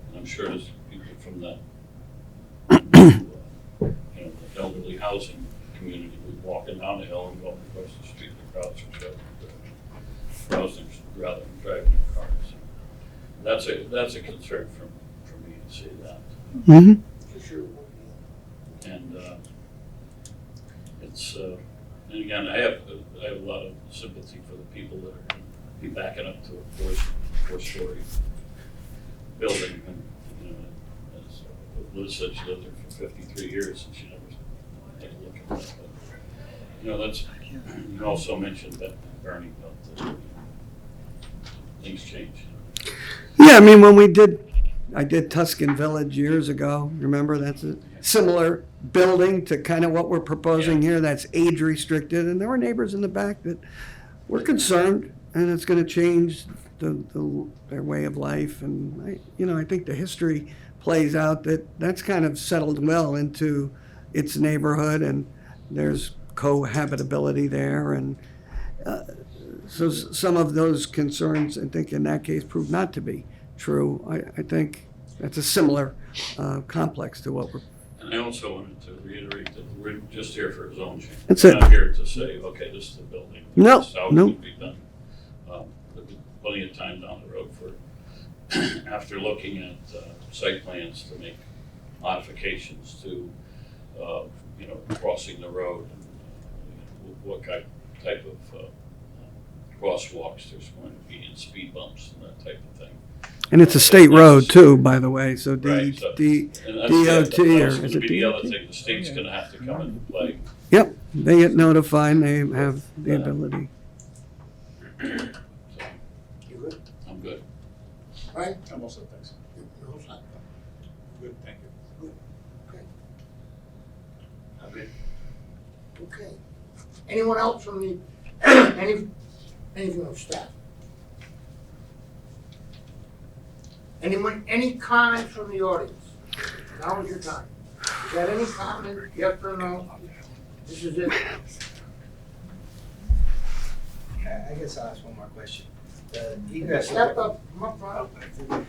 [SPEAKER 5] And I'm sure there's people from that, the elderly housing community who walking down the hill and going across the street to Krausers. Krausers rather than driving their cars. That's a concern for me to see that.
[SPEAKER 7] Mm-hmm.
[SPEAKER 2] for sure.
[SPEAKER 5] And it's and again, I have a lot of sympathy for the people that are going to be backing up to a four-story building. And you know, as Liz said, she lived there for 53 years and she never had a look at that. But, you know, that's you also mentioned that Bernie about things change.
[SPEAKER 7] Yeah, I mean, I did Tuscan Village years ago. Remember, that's a similar building to kind of what we're proposing here. That's age restricted, and there were neighbors in the back that were concerned, and it's going to change their way of life. And I think the history plays out that that's kind of settled well into its neighborhood, and there's cohabitability there, and so some of those concerns, I think, in that case, proved not to be true. I think that's a similar complex to what we're.
[SPEAKER 5] And I also wanted to reiterate that we're just here for a zone change.
[SPEAKER 7] That's
[SPEAKER 5] We're
[SPEAKER 7] it.
[SPEAKER 5] not here to say, okay, this is the building.
[SPEAKER 7] No,
[SPEAKER 5] This is how it
[SPEAKER 7] no.
[SPEAKER 5] would be done. There'll be plenty of time down the road for, after looking at site plans to make modifications to, crossing the road and what type of crosswalks there's going to be and speed bumps and that type of thing.
[SPEAKER 7] And it's a state road too, by the way, so
[SPEAKER 5] Right, so-
[SPEAKER 7] DOT,
[SPEAKER 5] And that's
[SPEAKER 7] or
[SPEAKER 5] going
[SPEAKER 7] is
[SPEAKER 5] to
[SPEAKER 7] it
[SPEAKER 5] be the other
[SPEAKER 7] DOT?
[SPEAKER 5] thing, the state's going to have to come into play.
[SPEAKER 7] Yep, they get notified, and they have the ability.
[SPEAKER 2] You good?
[SPEAKER 5] I'm good.
[SPEAKER 2] Right?
[SPEAKER 14] I'm also, thanks.
[SPEAKER 2] You're all set?
[SPEAKER 14] Good, thank you.
[SPEAKER 2] Okay.
[SPEAKER 5] Okay.
[SPEAKER 2] Okay. Anyone else from the, anything of staff? Anyone, any comments from the audience? Now is your time. You got any comment, yes or no? This is it.
[SPEAKER 11] I guess I'll ask one more question. The egress.
[SPEAKER 2] Step up, come up front. You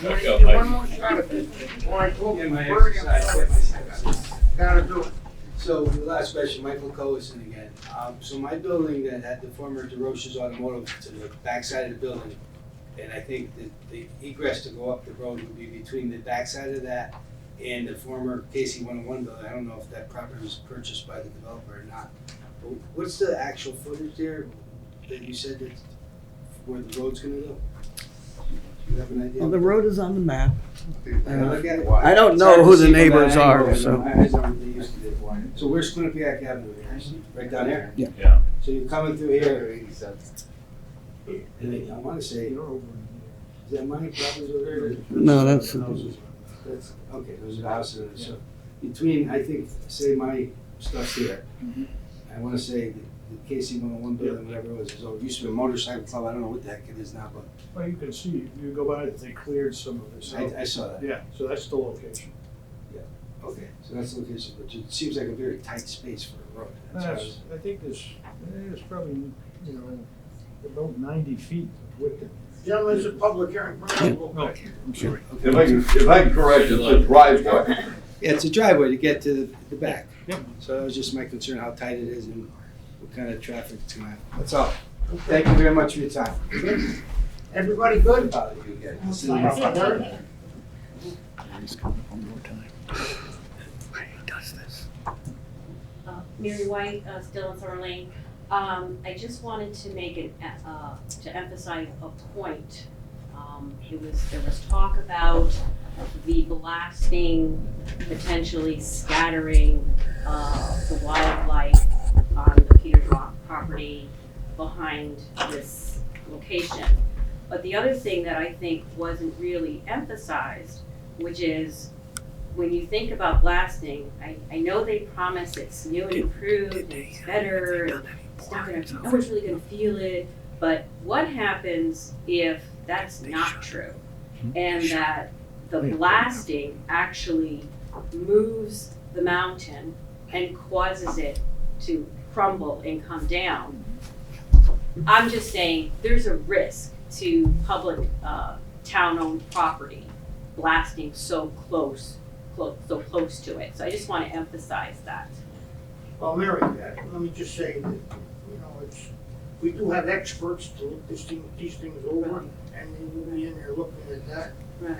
[SPEAKER 5] Back
[SPEAKER 2] want
[SPEAKER 5] up,
[SPEAKER 2] to
[SPEAKER 5] Mike.
[SPEAKER 2] one more shot at this before I go?
[SPEAKER 11] Get my
[SPEAKER 2] Where are you
[SPEAKER 11] exercise, get my
[SPEAKER 2] going? Gotta do it.
[SPEAKER 11] So the last question, Michael Collison again. So my building that had the former DeRoche's Automotive to the backside of the building, and I think that the egress to go up the road would be between the backside of that and the former KC 101 building. I don't know if that property was purchased by the developer or not. But what's the actual footage there that you said that where the road's gonna go? Do you have an idea?
[SPEAKER 7] Well, the road is on the map.
[SPEAKER 11] Look at it.
[SPEAKER 7] I don't
[SPEAKER 11] It's hard
[SPEAKER 7] know
[SPEAKER 11] to
[SPEAKER 7] who
[SPEAKER 11] see
[SPEAKER 7] the
[SPEAKER 11] from
[SPEAKER 7] neighbors
[SPEAKER 11] that angle,
[SPEAKER 7] are, so.
[SPEAKER 11] My eyes aren't really used to it. So where's Quinnipiac Avenue here? Right down there?
[SPEAKER 7] Yeah.
[SPEAKER 5] Yeah.
[SPEAKER 11] So you're coming through here. And I wanna say, is that money properties over there?
[SPEAKER 7] No, that's-
[SPEAKER 11] That's, okay, those are the houses, so between, I think, say my stuff's here. I wanna say the KC 101 building, whatever it was. So it used to be a motorcycle club, I don't know what the heck it is now, but
[SPEAKER 8] Well, you can see, you go by it, they cleared some of this.
[SPEAKER 11] I saw that.
[SPEAKER 8] Yeah, so that's the location.
[SPEAKER 11] Okay, so that's the location, but it seems like a very tight space for a road. That's why I was-
[SPEAKER 8] I think there's probably, you know, about 90 feet of width.
[SPEAKER 2] Gentlemen, it's a public hearing. Bring it up.
[SPEAKER 8] No, I'm sorry.
[SPEAKER 6] If I can correct, it's a driveway.
[SPEAKER 11] Yeah, it's a driveway to get to the back.
[SPEAKER 8] Yep.
[SPEAKER 11] So that was just my concern, how tight it is and what kind of traffic it's gonna have. That's all. Thank you very much for your time.
[SPEAKER 2] Everybody good?
[SPEAKER 11] Bother you again.
[SPEAKER 10] He's coming one more time. He does this.
[SPEAKER 9] Mary White, still in Summer Lane. I just wanted to make to emphasize a point. There was talk about the blasting, potentially scattering, the wildlife on the Peters Rock property behind this location. But the other thing that I think wasn't really emphasized, which is when you think about blasting, I know they promise it's new and improved, and it's better, and it's not gonna, no one's really gonna feel it, but what happens if that's not true? And that the blasting actually moves the mountain and causes it to crumble and come down? I'm just saying, there's a risk to public, town-owned property blasting so close to it. So I just want to emphasize that.
[SPEAKER 2] Well, Mary, let me just say that, you know, we do have experts to look these things over, and they will be in there looking at that.
[SPEAKER 9] Right.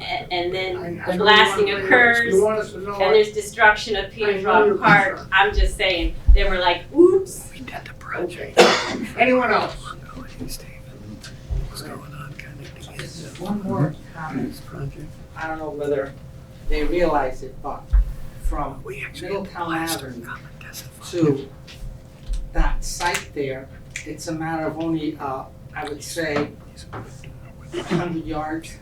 [SPEAKER 2] And
[SPEAKER 9] And then
[SPEAKER 2] I
[SPEAKER 9] the
[SPEAKER 2] know
[SPEAKER 9] blasting
[SPEAKER 2] you want-
[SPEAKER 9] occurs,
[SPEAKER 2] you want us to know
[SPEAKER 9] and there's destruction of Peters
[SPEAKER 2] I know your
[SPEAKER 9] Rock Park.
[SPEAKER 2] concern.
[SPEAKER 9] I'm just saying, they were like, oops.
[SPEAKER 2] Okay. Anyone else?
[SPEAKER 7] What's going on, kind of?
[SPEAKER 13] Just one more comment. I don't know whether they realize it, but from Middletown Avenue to that site there, it's a matter of only, I would say, 100 yards.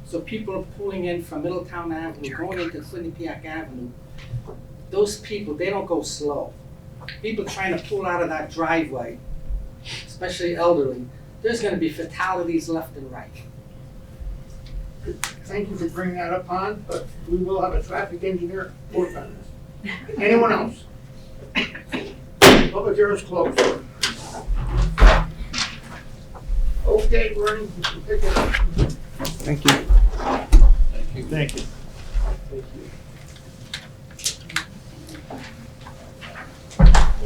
[SPEAKER 13] So people are pulling in from Middletown Avenue, going into Quinnipiac Avenue. Those people, they don't go slow. People trying to pull out of that driveway, especially elderly, there's gonna be fatalities left and right.
[SPEAKER 2] Thank you for bringing that up, Han, but we will have a traffic engineer work on this. Anyone else? Public hearing is closed. Okay, Bernie, you can pick it up.
[SPEAKER 7] Thank you.
[SPEAKER 8] Thank you.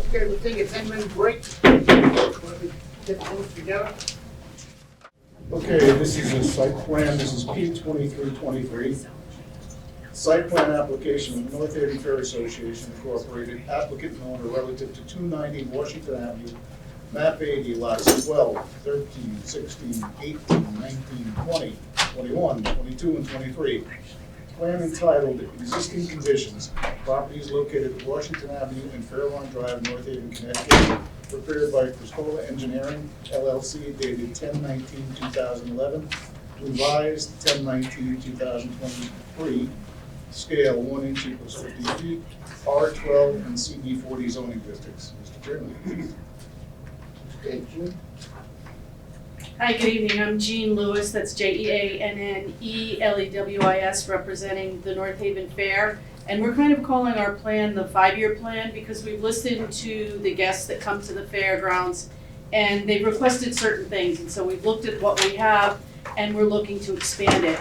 [SPEAKER 2] Okay, we'll take a 10-minute break. Get things together.
[SPEAKER 4] Okay, this is a site plan, this is P 2323. Site plan application of North Haven Fair Association Incorporated, applicant and owner relative to 290 Washington Avenue, map 80, lots 12, 13, 16, 18, 19, 20, 21, 22, and 23. Plan entitled Existing Conditions. Property is located at Washington Avenue and Fairlawn Drive, North Haven, Connecticut. Prepared by Criscola Engineering, LLC, dated 10/19/2011. Revised 10/19/2023. Scale 1 inch equals 50 feet. R12 and CD 40 zoning districts. Mr. Chairman.
[SPEAKER 2] Okay, Jim?
[SPEAKER 17] Hi, good evening. I'm Jean Lewis, that's JeanneLeWis, representing the North Haven Fair. And we're kind of calling our plan the 5-year plan because we've listened to the guests that come to the fairgrounds and they've requested certain things. And so we've looked at what we have and we're looking to expand it.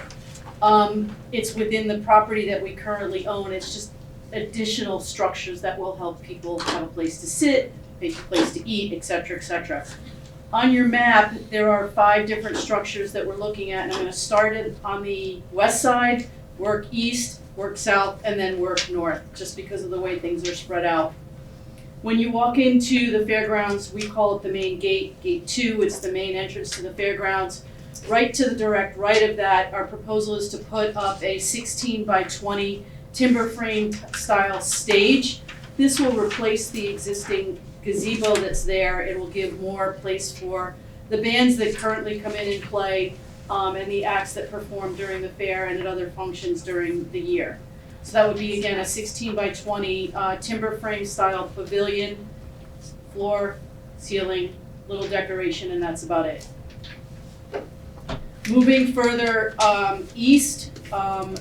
[SPEAKER 17] It's within the property that we currently own. It's just additional structures that will help people have a place to sit, a place to eat, et cetera, et cetera. On your map, there are 5 different structures that we're looking at, and I'm gonna start it on the west side, work east, work south, and then work north, just because of the way things are spread out. When you walk into the fairgrounds, we call it the main gate, gate 2, it's the main entrance to the fairgrounds. Right to the direct right of that, our proposal is to put up a 16 by 20 timber frame style stage. This will replace the existing gazebo that's there. It will give more place for the bands that currently come in and play, and the acts that perform during the fair and at other functions during the year. So that would be, again, a 16 by 20 timber frame style pavilion, floor, ceiling, little decoration, and that's about it. Moving further east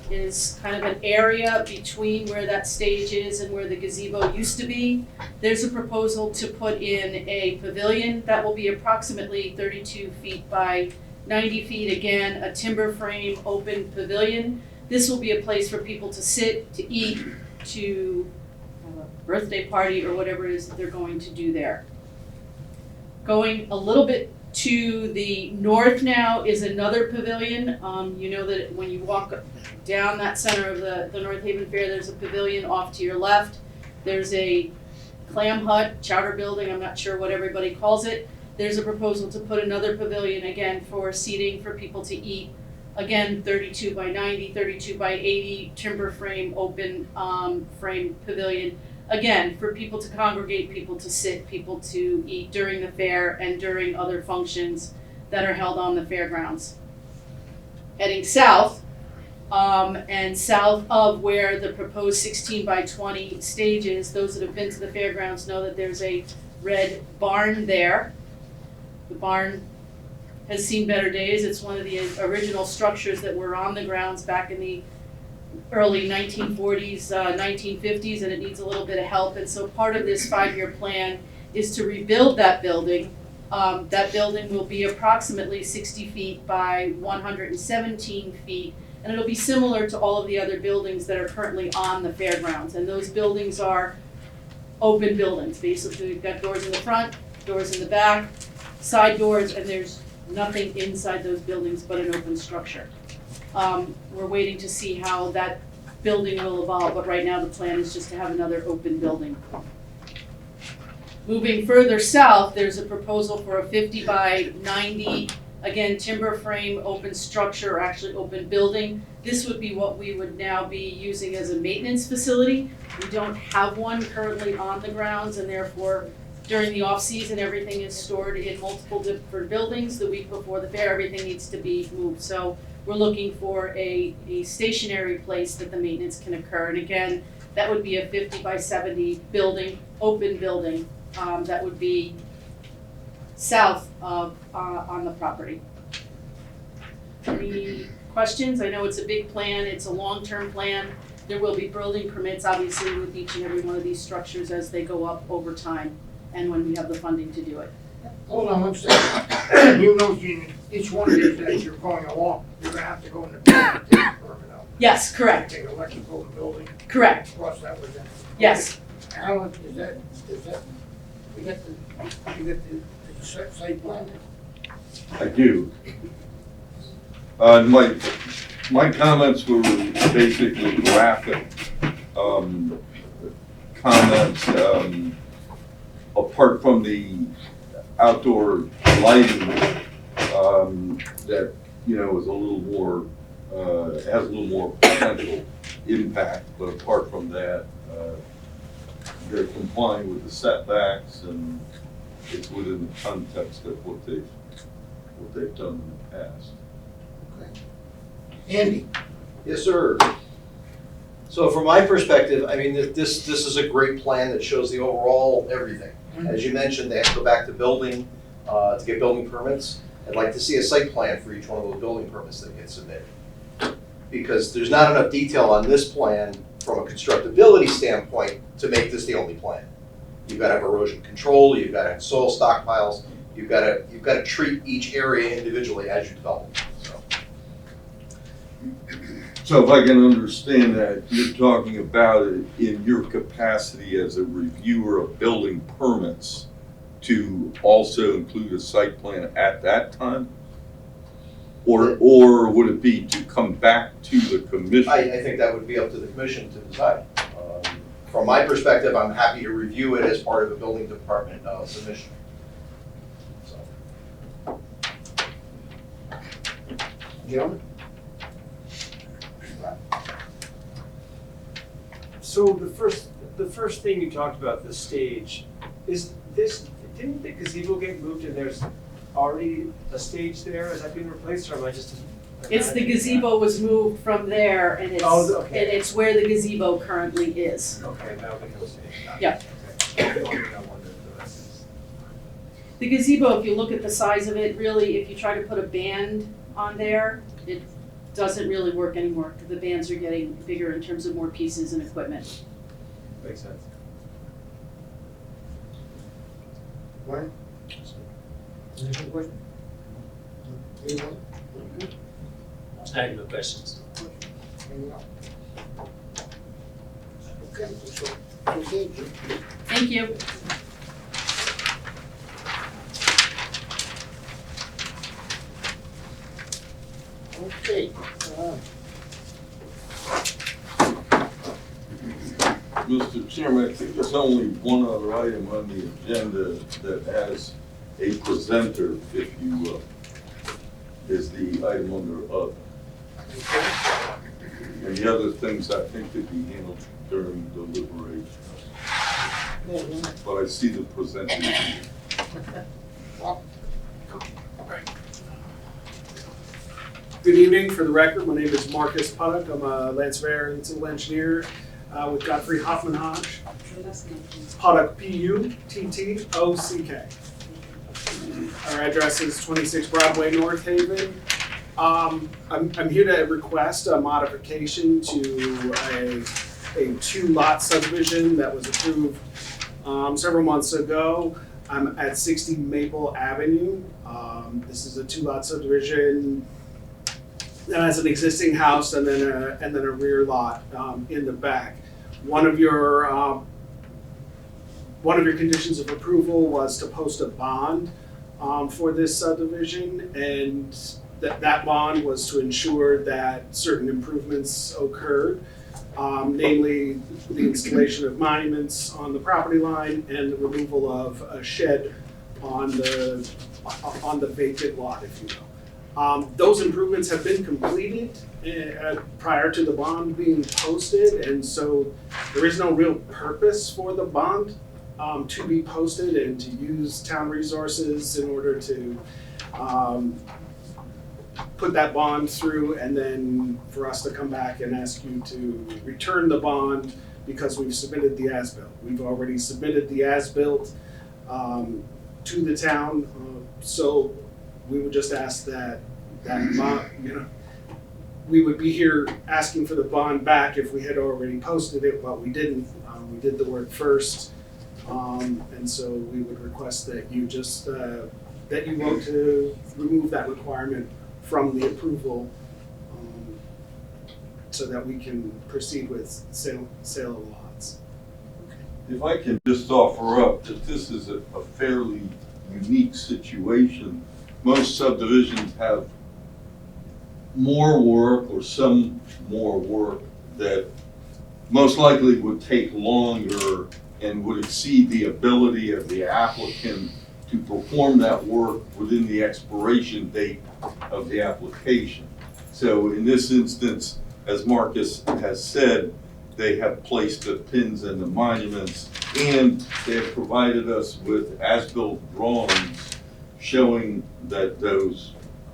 [SPEAKER 17] is kind of an area between where that stage is and where the gazebo used to be. There's a proposal to put in a pavilion that will be approximately 32 feet by 90 feet. Again, a timber frame open pavilion. This will be a place for people to sit, to eat, to have a birthday party or whatever it is that they're going to do there. Going a little bit to the north now is another pavilion. You know that when you walk down that center of the North Haven Fair, there's a pavilion off to your left. There's a clam hut, chowder building, I'm not sure what everybody calls it. There's a proposal to put another pavilion, again, for seating for people to eat. Again, 32 by 90, 32 by 80, timber frame, open frame pavilion. Again, for people to congregate, people to sit, people to eat during the fair and during other functions that are held on the fairgrounds. Heading south, and south of where the proposed 16 by 20 stage is, those that have been to the fairgrounds know that there's a red barn there. The barn has seen better days. It's one of the original structures that were on the grounds back in the early 1940s, 1950s, and it needs a little bit of help. And so part of this 5-year plan is to rebuild that building. That building will be approximately 60 feet by 117 feet, and it'll be similar to all of the other buildings that are currently on the fairgrounds. And those buildings are open buildings. Basically, we've got doors in the front, doors in the back, side doors, and there's nothing inside those buildings but an open structure. We're waiting to see how that building will evolve, but right now the plan is just to have another open building. Moving further south, there's a proposal for a 50 by 90, again, timber frame, open structure, or actually open building. This would be what we would now be using as a maintenance facility. We don't have one currently on the grounds, and therefore during the off-season, everything is stored in multiple different buildings. The week before the fair, everything needs to be moved. So we're looking for a stationary place that the maintenance can occur. And again, that would be a 50 by 70 building, open building, that would be south of, on the property. Any questions? I know it's a big plan, it's a long-term plan. There will be building permits, obviously, with each and every one of these structures as they go up over time and when we have the funding to do it.
[SPEAKER 2] Hold on one second. You know, each one of these as you're going along, you're gonna have to go in the building to take a permit out.
[SPEAKER 17] Yes, correct.
[SPEAKER 2] Take electrical in the building.
[SPEAKER 17] Correct.
[SPEAKER 2] Cross that with them.
[SPEAKER 17] Yes.
[SPEAKER 2] Alan, is that, you got the site plan?
[SPEAKER 6] I do. My comments were basically graphic comments, apart from the outdoor lighting, that, you know, is a little more, has a little more potential impact, but apart from that, they're complying with the setbacks, and it's within the context of what they've done in the past.
[SPEAKER 2] Andy?
[SPEAKER 18] Yes, sir. So from my perspective, I mean, this is a great plan that shows the overall everything. As you mentioned, they have to go back to building to get building permits. I'd like to see a site plan for each one of those building permits that get submitted. Because there's not enough detail on this plan from a constructability standpoint to make this the only plan. You've got to have erosion control, you've got to have soil stockpiles, you've got to treat each area individually as you develop it.
[SPEAKER 6] So if I can understand that, you're talking about it in your capacity as a reviewer of building permits to also include a site plan at that time? Or would it be to come back to the commission?
[SPEAKER 18] I think that would be up to the commission to decide. From my perspective, I'm happy to review it as part of a building department submission.
[SPEAKER 2] Gentlemen?
[SPEAKER 3] So the first thing you talked about, the stage, is this, didn't the gazebo get moved and there's already a stage there? Is that being replaced, or am I just
[SPEAKER 17] It's the gazebo was moved from there and
[SPEAKER 3] Oh, okay.
[SPEAKER 17] it's where the gazebo currently is.
[SPEAKER 3] Okay, that'll become a stage.
[SPEAKER 17] Yeah.
[SPEAKER 3] Okay. I wondered the rest is.
[SPEAKER 17] The gazebo, if you look at the size of it, really, if you try to put a band on there, it doesn't really work anymore. The bands are getting bigger in terms of more pieces and equipment.
[SPEAKER 3] Makes sense.
[SPEAKER 2] Right? Any other question? Anyone?
[SPEAKER 16] I have no questions.
[SPEAKER 2] Anyone else? Okay, so, proceed.
[SPEAKER 17] Thank you.
[SPEAKER 2] Okay,
[SPEAKER 6] Mr. Chairman, I think there's only one other item on the agenda that has a presenter, if you will, is the item under other. And the other things I think could be handled during deliberation. But I see the presenter.
[SPEAKER 14] Good evening. For the record, my name is Marcus Puddock. I'm a land surveyor and civil engineer with Godfrey Hoffman Hodge. Puddock, P-U-T-T-O-C-K. Our address is 26 Broadway, North Haven. I'm here to request a modification to a two-lot subdivision that was approved several months ago. I'm at 60 Maple Avenue. This is a two-lot subdivision that has an existing house and then a rear lot in the back. One of your conditions of approval was to post a bond for this subdivision, and that bond was to ensure that certain improvements occurred, namely the installation of monuments on the property line and the removal of a shed on the vacant lot, if you will. Those improvements have been completed prior to the bond being posted, and so there is no real purpose for the bond to be posted and to use town resources in order to put that bond through, and then for us to come back and ask you to return the bond because we've submitted the as-built. We've already submitted the as-built to the town, so we would just ask that bond, we would be here asking for the bond back if we had already posted it, but we didn't. We did the work first, and so we would request that you just, that you vote to remove that requirement from the approval, so that we can proceed with sale of lots.
[SPEAKER 6] If I can just offer up that this is a fairly unique situation. Most subdivisions have more work or some more work that most likely would take longer and would exceed the ability of the applicant to perform that work within the expiration date of the application. So in this instance, as Marcus has said, they have placed the pins and the monuments, and they have provided us with as-built drawings showing that those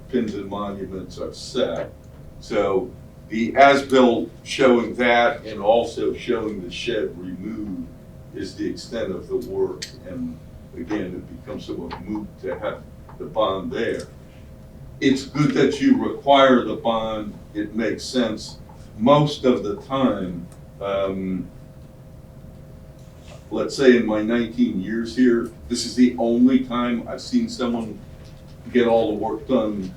[SPEAKER 6] pins and monuments are set. So the as-built showing that and also showing the shed removed is the extent of the work. And again, it becomes somewhat moot to have the bond there. It's good that you require the bond. It makes sense. Most of the time, let's say in my 19 years here, this is the only time I've seen someone get all the work done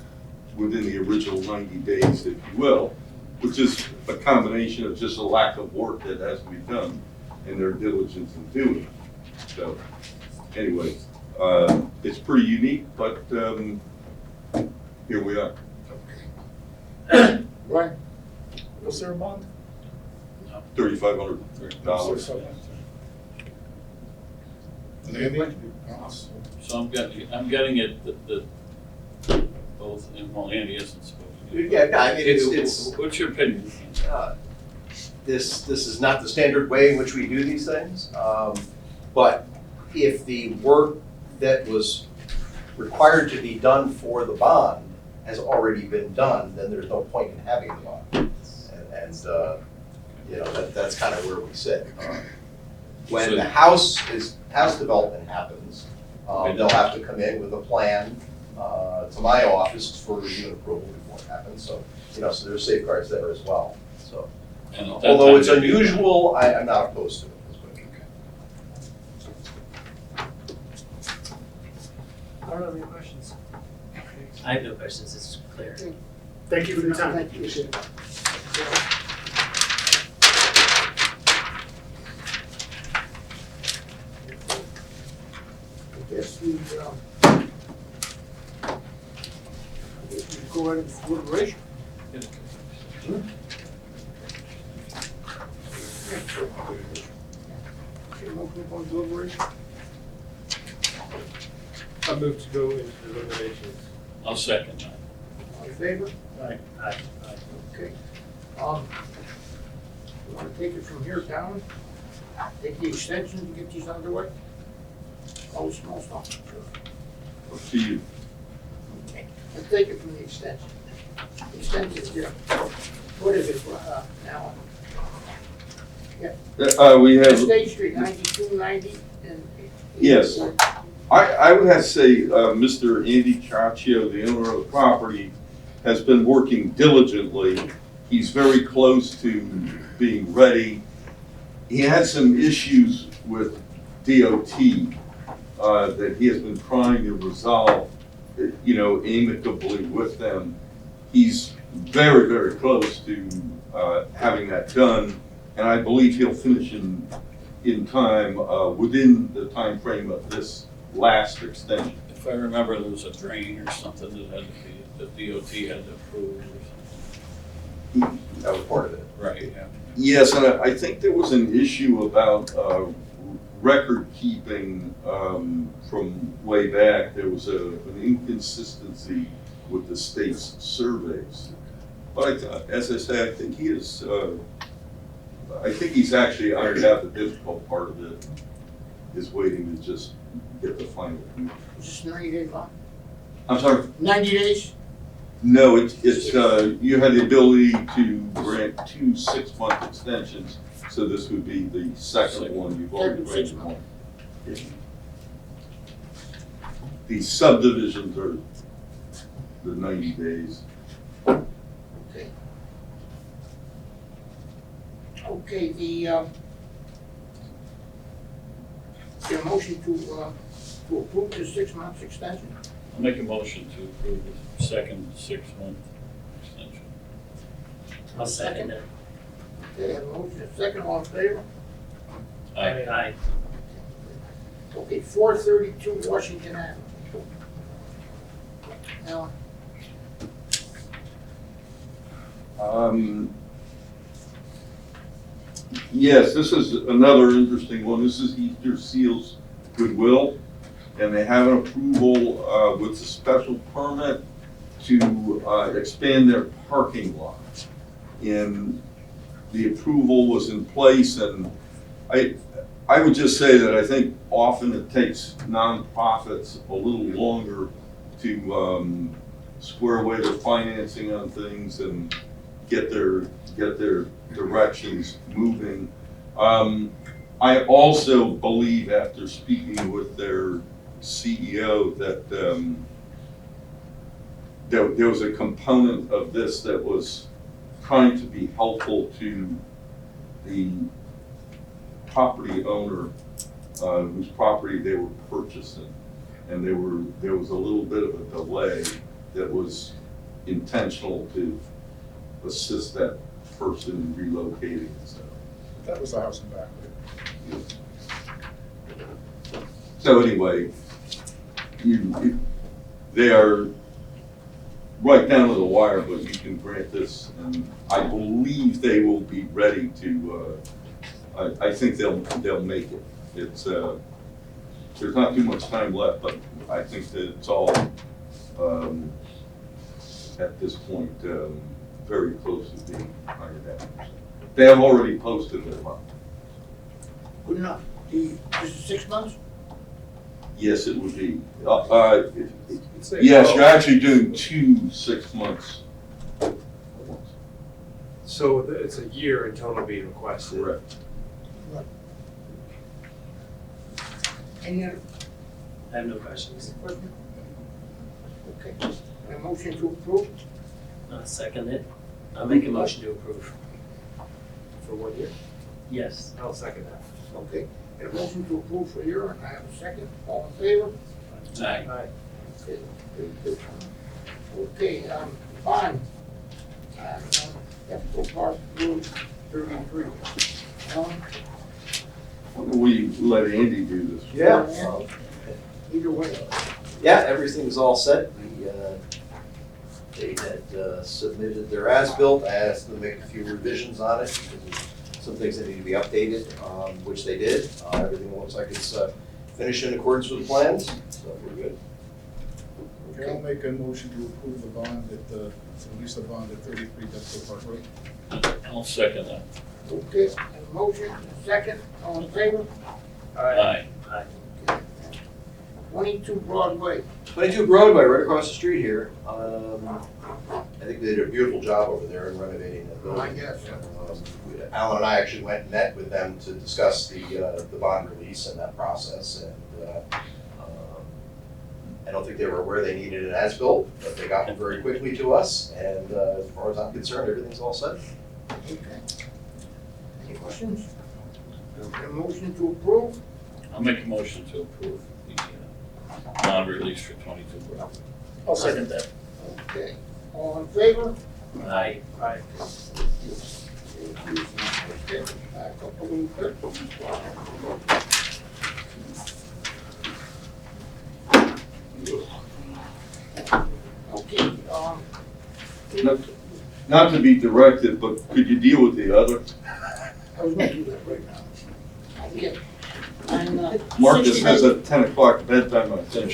[SPEAKER 6] within the original 90 days, if you will, which is a combination of just a lack of work that has to be done and their diligence in doing it. So anyway, it's pretty unique, but here we are.
[SPEAKER 2] Right. Was there a bond?
[SPEAKER 6] $3,500.
[SPEAKER 5] So I'm getting it that both, well, Andy isn't supposed to.
[SPEAKER 18] Yeah, I mean, it's.
[SPEAKER 5] What's your opinion?
[SPEAKER 18] This is not the standard way in which we do these things, but if the work that was required to be done for the bond has already been done, then there's no point in having them on. And you know, that's kind of where we sit. When the house development happens, they'll have to come in with a plan to my office for review and approval before it happens. So, you know, so there's safeguards there as well. So,
[SPEAKER 5] And at that
[SPEAKER 18] although
[SPEAKER 5] time,
[SPEAKER 18] it's
[SPEAKER 5] they'd be-
[SPEAKER 18] unusual, I'm not opposed to it.
[SPEAKER 2] I don't have any questions.
[SPEAKER 16] I have no questions, it's clear.
[SPEAKER 8] Thank you for your time.
[SPEAKER 2] Thank you.
[SPEAKER 8] Appreciate it.
[SPEAKER 2] I guess we go ahead and deliberation. Okay, motion upon deliberation.
[SPEAKER 3] I move to go into deliberations.
[SPEAKER 5] I'll second that.
[SPEAKER 2] All in favor?
[SPEAKER 3] Aye.
[SPEAKER 16] Aye.
[SPEAKER 2] Okay. We want to take it from here down, take the extension to get these underway? All the small stuff, sure.
[SPEAKER 6] Up to you.
[SPEAKER 2] Okay, let's take it from the extension. Extension, yeah. What is it, now? Yeah.
[SPEAKER 6] We have.
[SPEAKER 2] State Street, 9290 and.
[SPEAKER 6] Yes. I would have to say, Mr. Andy Chaccio, the owner of the property, has been working diligently. He's very close to being ready. He had some issues with DOT that he has been trying to resolve, you know, amicably with them. He's very, very close to having that done, and I believe he'll finish in time, within the time frame of this last extension.
[SPEAKER 5] If I remember, there was a drain or something that had to be, that DOT had to approve or something.
[SPEAKER 18] That was part of it.
[SPEAKER 5] Right, yeah.
[SPEAKER 6] Yes, and I think there was an issue about record keeping from way back. There was an inconsistency with the state's surveys. But as I say, I think he is, I think he's actually ironed out the difficult part of it, is waiting to just get the final.
[SPEAKER 2] Is this 90 days long?
[SPEAKER 6] I'm sorry?
[SPEAKER 2] 90 days?
[SPEAKER 6] No, it's you had the ability to grant 2 6-month extensions, so this would be the second one you've already
[SPEAKER 2] Second 6
[SPEAKER 6] granted.
[SPEAKER 2] months.
[SPEAKER 6] The subdivisions are the 90 days.
[SPEAKER 2] Okay. Okay, the motion to approve the 6 months extension.
[SPEAKER 5] I'll make a motion to approve the second 6-month extension.
[SPEAKER 16] I'll second it.
[SPEAKER 2] Okay, a motion, a second, all in favor?
[SPEAKER 5] Aye.
[SPEAKER 16] Aye.
[SPEAKER 2] Okay, 432 Washington Avenue. Alan?
[SPEAKER 6] Yes, this is another interesting one. This is Easter Seals Goodwill, and they have an approval with a special permit to expand their parking lot. And the approval was in place, and I would just say that I think often it takes nonprofits a little longer to square away their financing on things and get their directions moving. I also believe, after speaking with their CEO, that there was a component of this that was trying to be helpful to the property owner whose property they were purchasing. And there was a little bit of a delay that was intentional to assist that person in relocating.
[SPEAKER 4] That was the house in back.
[SPEAKER 6] So anyway, they are right down to the wire, but you can grant this, and I believe they will be ready to, I think they'll make it. It's, there's not too much time left, but I think that it's all, at this point, very close to being ironed out. They have already posted their month.
[SPEAKER 2] Good enough. This is 6 months?
[SPEAKER 6] Yes, it would be. Yes, you're actually doing 2 6 months.
[SPEAKER 3] So it's a year in total being requested.
[SPEAKER 6] Correct.
[SPEAKER 2] Any other
[SPEAKER 16] I have no questions.
[SPEAKER 2] questions? Okay, a motion to approve?
[SPEAKER 16] Second it. I'll make a motion to approve.
[SPEAKER 3] For 1 year?
[SPEAKER 16] Yes.
[SPEAKER 3] I'll second that.
[SPEAKER 2] Okay, a motion to approve for a year, and I have a second, all in favor?
[SPEAKER 5] Aye.
[SPEAKER 3] Aye.
[SPEAKER 2] Okay, very good. Okay, bond. Ethical Park Road 33.
[SPEAKER 6] We let Andy do this.
[SPEAKER 2] Either way.
[SPEAKER 18] Yeah, everything's all set. They had submitted their as-built. I asked them to make a few revisions on it, because some things that need to be updated, which they did. Everything looks like it's finished in accordance with the plans, so we're good.
[SPEAKER 4] Okay, I'll make a motion to approve the bond release the bond at 33 Deptford Park Road.
[SPEAKER 5] I'll second that.
[SPEAKER 2] Okay, a motion, a second, all in favor?
[SPEAKER 5] Aye.
[SPEAKER 2] 22 Broadway.
[SPEAKER 18] 22 Broadway, right across the street here. I think they did a beautiful job over there in renovating that building.
[SPEAKER 2] I guess.
[SPEAKER 18] Alan and I actually went and met with them to discuss the bond release and that process. And I don't think they were aware they needed an as-built, but they got them very quickly to us. And as far as I'm concerned, everything's all set.
[SPEAKER 2] Okay. Any questions? A motion to approve?
[SPEAKER 5] I'll make a motion to approve the bond release for 22 Broadway.
[SPEAKER 4] I'll second that.
[SPEAKER 2] Okay, all in favor?
[SPEAKER 16] Aye.
[SPEAKER 3] Aye.
[SPEAKER 2] Okay, back up a little bit. Okay,
[SPEAKER 6] Not to be directed, but could you deal with the other?
[SPEAKER 2] I was gonna do that right now. Okay. On,
[SPEAKER 6] Marcus
[SPEAKER 2] 60
[SPEAKER 6] has a 10 o'clock bedtime, I think.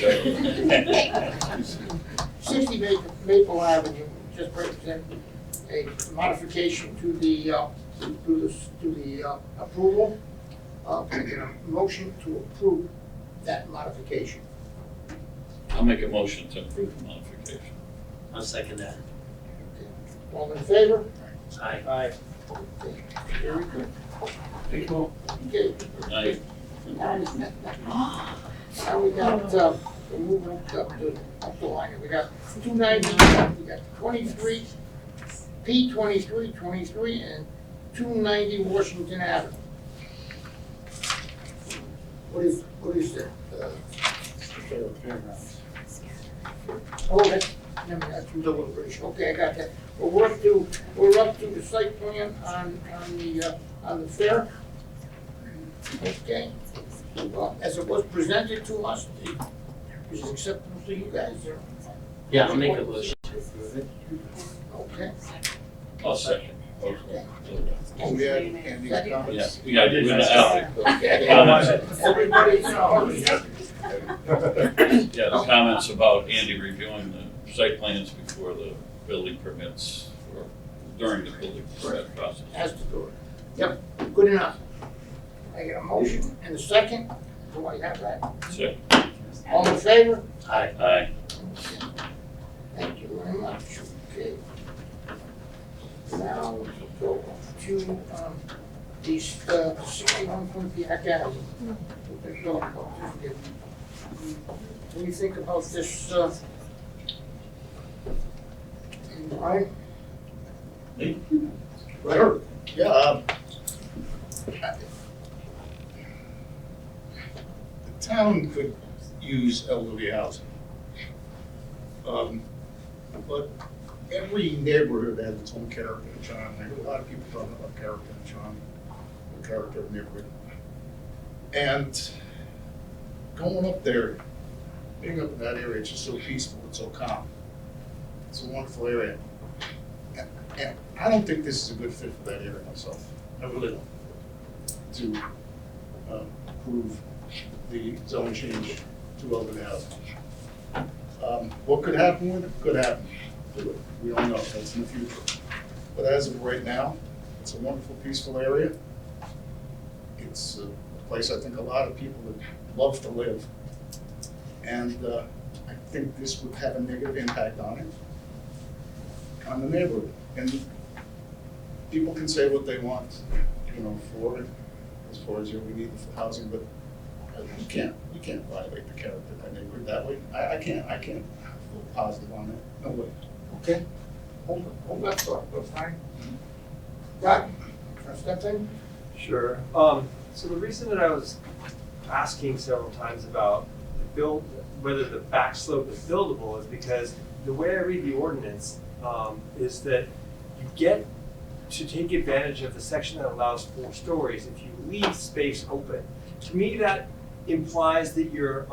[SPEAKER 2] 60 Maple Avenue, just represent a modification to the approval. Can I get a motion to approve that modification?
[SPEAKER 5] I'll make a motion to approve the modification.
[SPEAKER 16] I'll second that.
[SPEAKER 2] All in favor?
[SPEAKER 16] Aye.
[SPEAKER 3] Aye.
[SPEAKER 2] Okay, very good.
[SPEAKER 3] Thank you.
[SPEAKER 2] Okay.
[SPEAKER 5] Aye.
[SPEAKER 2] Now we got, we're moving up the line. We got 290, we got 23, P 23, and 290 Washington Avenue. What is that? Oh, that's from deliberation. Okay, I got that. Well, we're up to the site plan on the fair. Okay. Well, as it was presented to us, is it acceptable to you guys?
[SPEAKER 16] Yeah, I'll make a motion to approve it.
[SPEAKER 2] Okay.
[SPEAKER 5] I'll second.
[SPEAKER 2] Okay.
[SPEAKER 4] We had Andy's
[SPEAKER 5] Yeah,
[SPEAKER 4] comments.
[SPEAKER 5] we got to do it out.
[SPEAKER 2] Everybody,
[SPEAKER 5] Yeah, the comments about Andy reviewing the site plans before the building permits, or during the building permit process.
[SPEAKER 2] has to do it. Yep, good enough. I get a motion and a second. Do I have that?
[SPEAKER 5] Second.
[SPEAKER 2] All in favor?
[SPEAKER 16] Aye.
[SPEAKER 5] Aye.
[SPEAKER 2] Thank you very much. Okay. Now we go to the 61 Quinnipiac Avenue. What do you think about this? Brian?
[SPEAKER 4] Sure. Yeah. The town could use elderly housing. But every neighborhood has its own character and charm. I hear a lot of people talking about character and charm, the character of the neighborhood. And going up there, being up in that area, it's just so peaceful, it's so calm. It's a wonderful area. And I don't think this is a good fit for that area myself. I really don't. To approve the zone change to elderly housing. What could happen with it? Could happen to it. We don't know. That's in the future. But as of right now, it's a wonderful, peaceful area. It's a place I think a lot of people would love to live. And I think this would have a negative impact on it, on the neighborhood. And people can say what they want, for it, as far as, we need the housing, but you can't violate the character of that neighborhood that way. I can't feel positive on that, no way.
[SPEAKER 2] Okay, hold that thought, that's fine. Rod, trust that thing?
[SPEAKER 3] Sure. So the reason that I was asking several times about whether the back slope is buildable is because the way I read the ordinance is that you get to take advantage of the section that allows 4 stories if you leave space open. To me, that implies that you're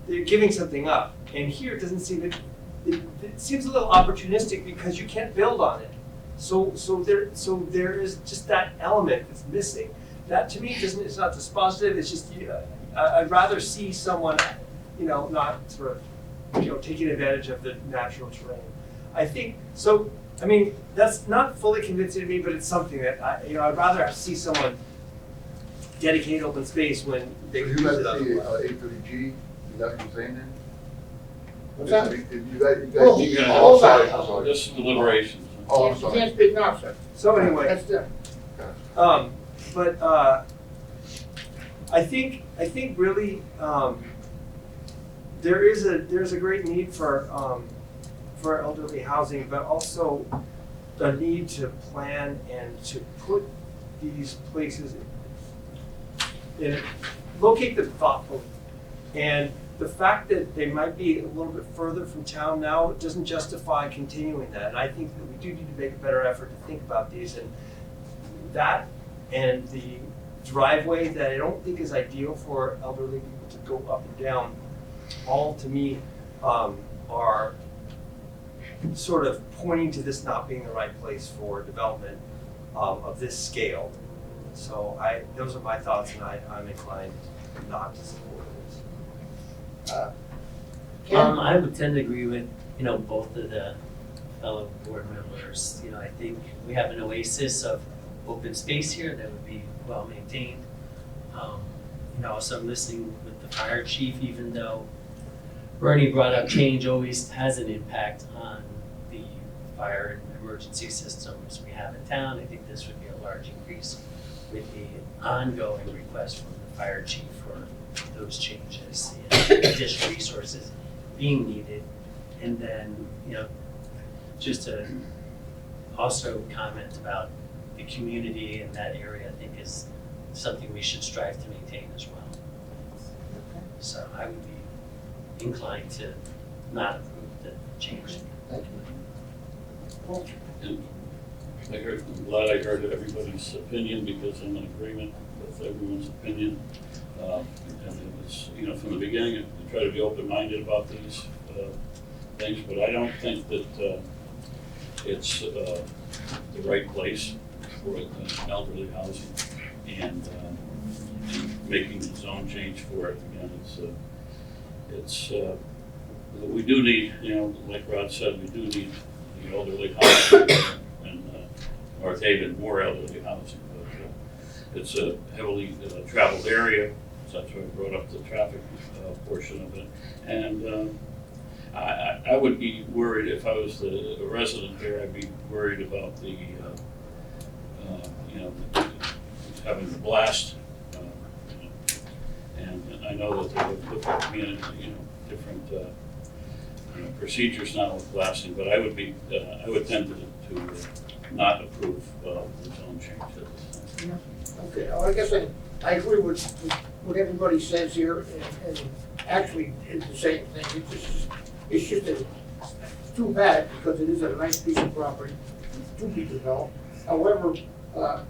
[SPEAKER 3] giving something up. And here it doesn't seem it seems a little opportunistic because you can't build on it. So there is just that element that's missing. That to me it's not dispositive. It's just I'd rather see someone, not sort of, taking advantage of the natural terrain. I think so. I mean, that's not fully convincing to me, but it's something that I'd rather see someone dedicate open space when they
[SPEAKER 19] So
[SPEAKER 3] use
[SPEAKER 19] you got
[SPEAKER 3] it
[SPEAKER 19] the
[SPEAKER 3] otherwise.
[SPEAKER 19] 830G, is that what you're saying then?
[SPEAKER 2] What's that?
[SPEAKER 19] You guys,
[SPEAKER 2] Well,
[SPEAKER 19] you
[SPEAKER 2] hold on.
[SPEAKER 19] I'm sorry.
[SPEAKER 5] This is deliberations.
[SPEAKER 19] Oh, I'm
[SPEAKER 2] You
[SPEAKER 19] sorry.
[SPEAKER 2] can't speak now, sir.
[SPEAKER 3] So anyway,
[SPEAKER 2] That's them.
[SPEAKER 3] but I think really there's a great need for elderly housing, but also a need to plan and to put these places locate them thoughtfully. And the fact that they might be a little bit further from town now doesn't justify continuing that. And I think that we do need to make a better effort to think about these, and that and the driveway that I don't think is ideal for elderly people to go up and down, all to me are sort of pointing to this not being the right place for development of this scale. So those are my thoughts, and I'm inclined not to support this.
[SPEAKER 16] I would tend to agree with, both of the fellow board members. I think we have an oasis of open space here that would be well maintained. So I'm listening with the fire chief, even though Bernie brought up change always has an impact on the fire and emergency systems we have in town. I think this would be a large increase with the ongoing request from the fire chief for those changes, additional resources being needed. And then, just to also comment about the community in that area, I think is something we should strive to maintain as well. So I would be inclined to not approve the change.
[SPEAKER 2] Thank you.
[SPEAKER 5] And I'm glad I heard everybody's opinion because I'm in agreement with everyone's opinion. And it was, from the beginning, I try to be open-minded about these things, but I don't think that it's the right place for elderly housing and making the zone change for it. Again, we do need, like Rod said, we do need the elderly housing and North Haven, more elderly housing. But it's a heavily traveled area, so that's why I brought up the traffic portion of it. And I would be worried if I was the resident here. I'd be worried about the, having the blast. And I know that they would look at me in, different procedures now with blasting. But I would be, I would tend to not approve the zone change at this time.
[SPEAKER 2] Okay, well, I guess I agree with what everybody says here, and actually it's the same thing. It's just too bad because it is a nice piece of property to be developed. However,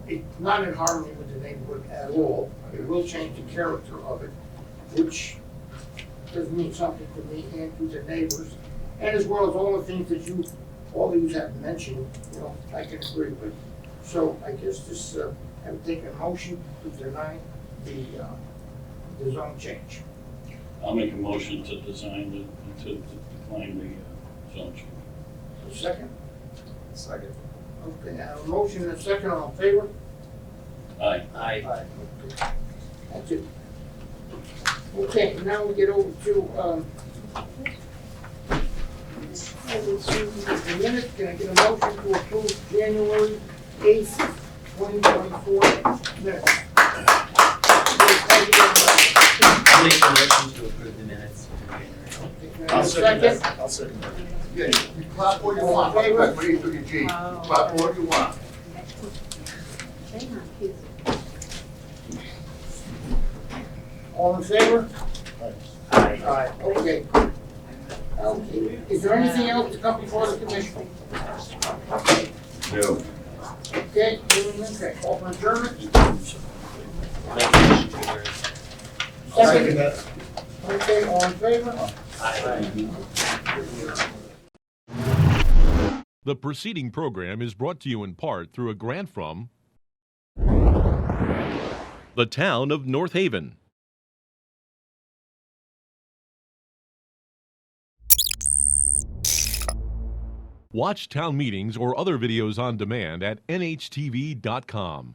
[SPEAKER 2] it's not in harmony with the neighborhood at all. It will change the character of it, which does mean something to me and to the neighbors, and as well as all the things that all of you have mentioned, I can agree with. So I guess this, I would take a motion to deny the zone change.
[SPEAKER 5] I'll make a motion to decline the zone change.
[SPEAKER 2] A second?
[SPEAKER 3] Second.
[SPEAKER 2] Okay, I have a motion and a second, all in favor?
[SPEAKER 5] Aye.
[SPEAKER 16] Aye.
[SPEAKER 2] Okay. That's it. Okay, now we get over to, the minutes. Can I get a motion to approve January 8th, 2024 minutes?
[SPEAKER 16] I'll make a motion to approve the minutes.
[SPEAKER 2] I'll second that.
[SPEAKER 19] I'll second that. Yeah, you clap all you want, but what do you do, G? Clap all you want.
[SPEAKER 2] All in favor?
[SPEAKER 16] Aye.
[SPEAKER 2] Aye. Okay. Okay, is there anything else to come before the commission?
[SPEAKER 6] No.
[SPEAKER 2] Okay, okay, call for adjournment.
[SPEAKER 16] Make a motion to adjourn.
[SPEAKER 2] Second. Okay, all in favor?
[SPEAKER 16] Aye.
[SPEAKER 1] The preceding program is brought to you in part through a grant from the town of North Haven. Watch town meetings or other videos on demand at nhtv.com.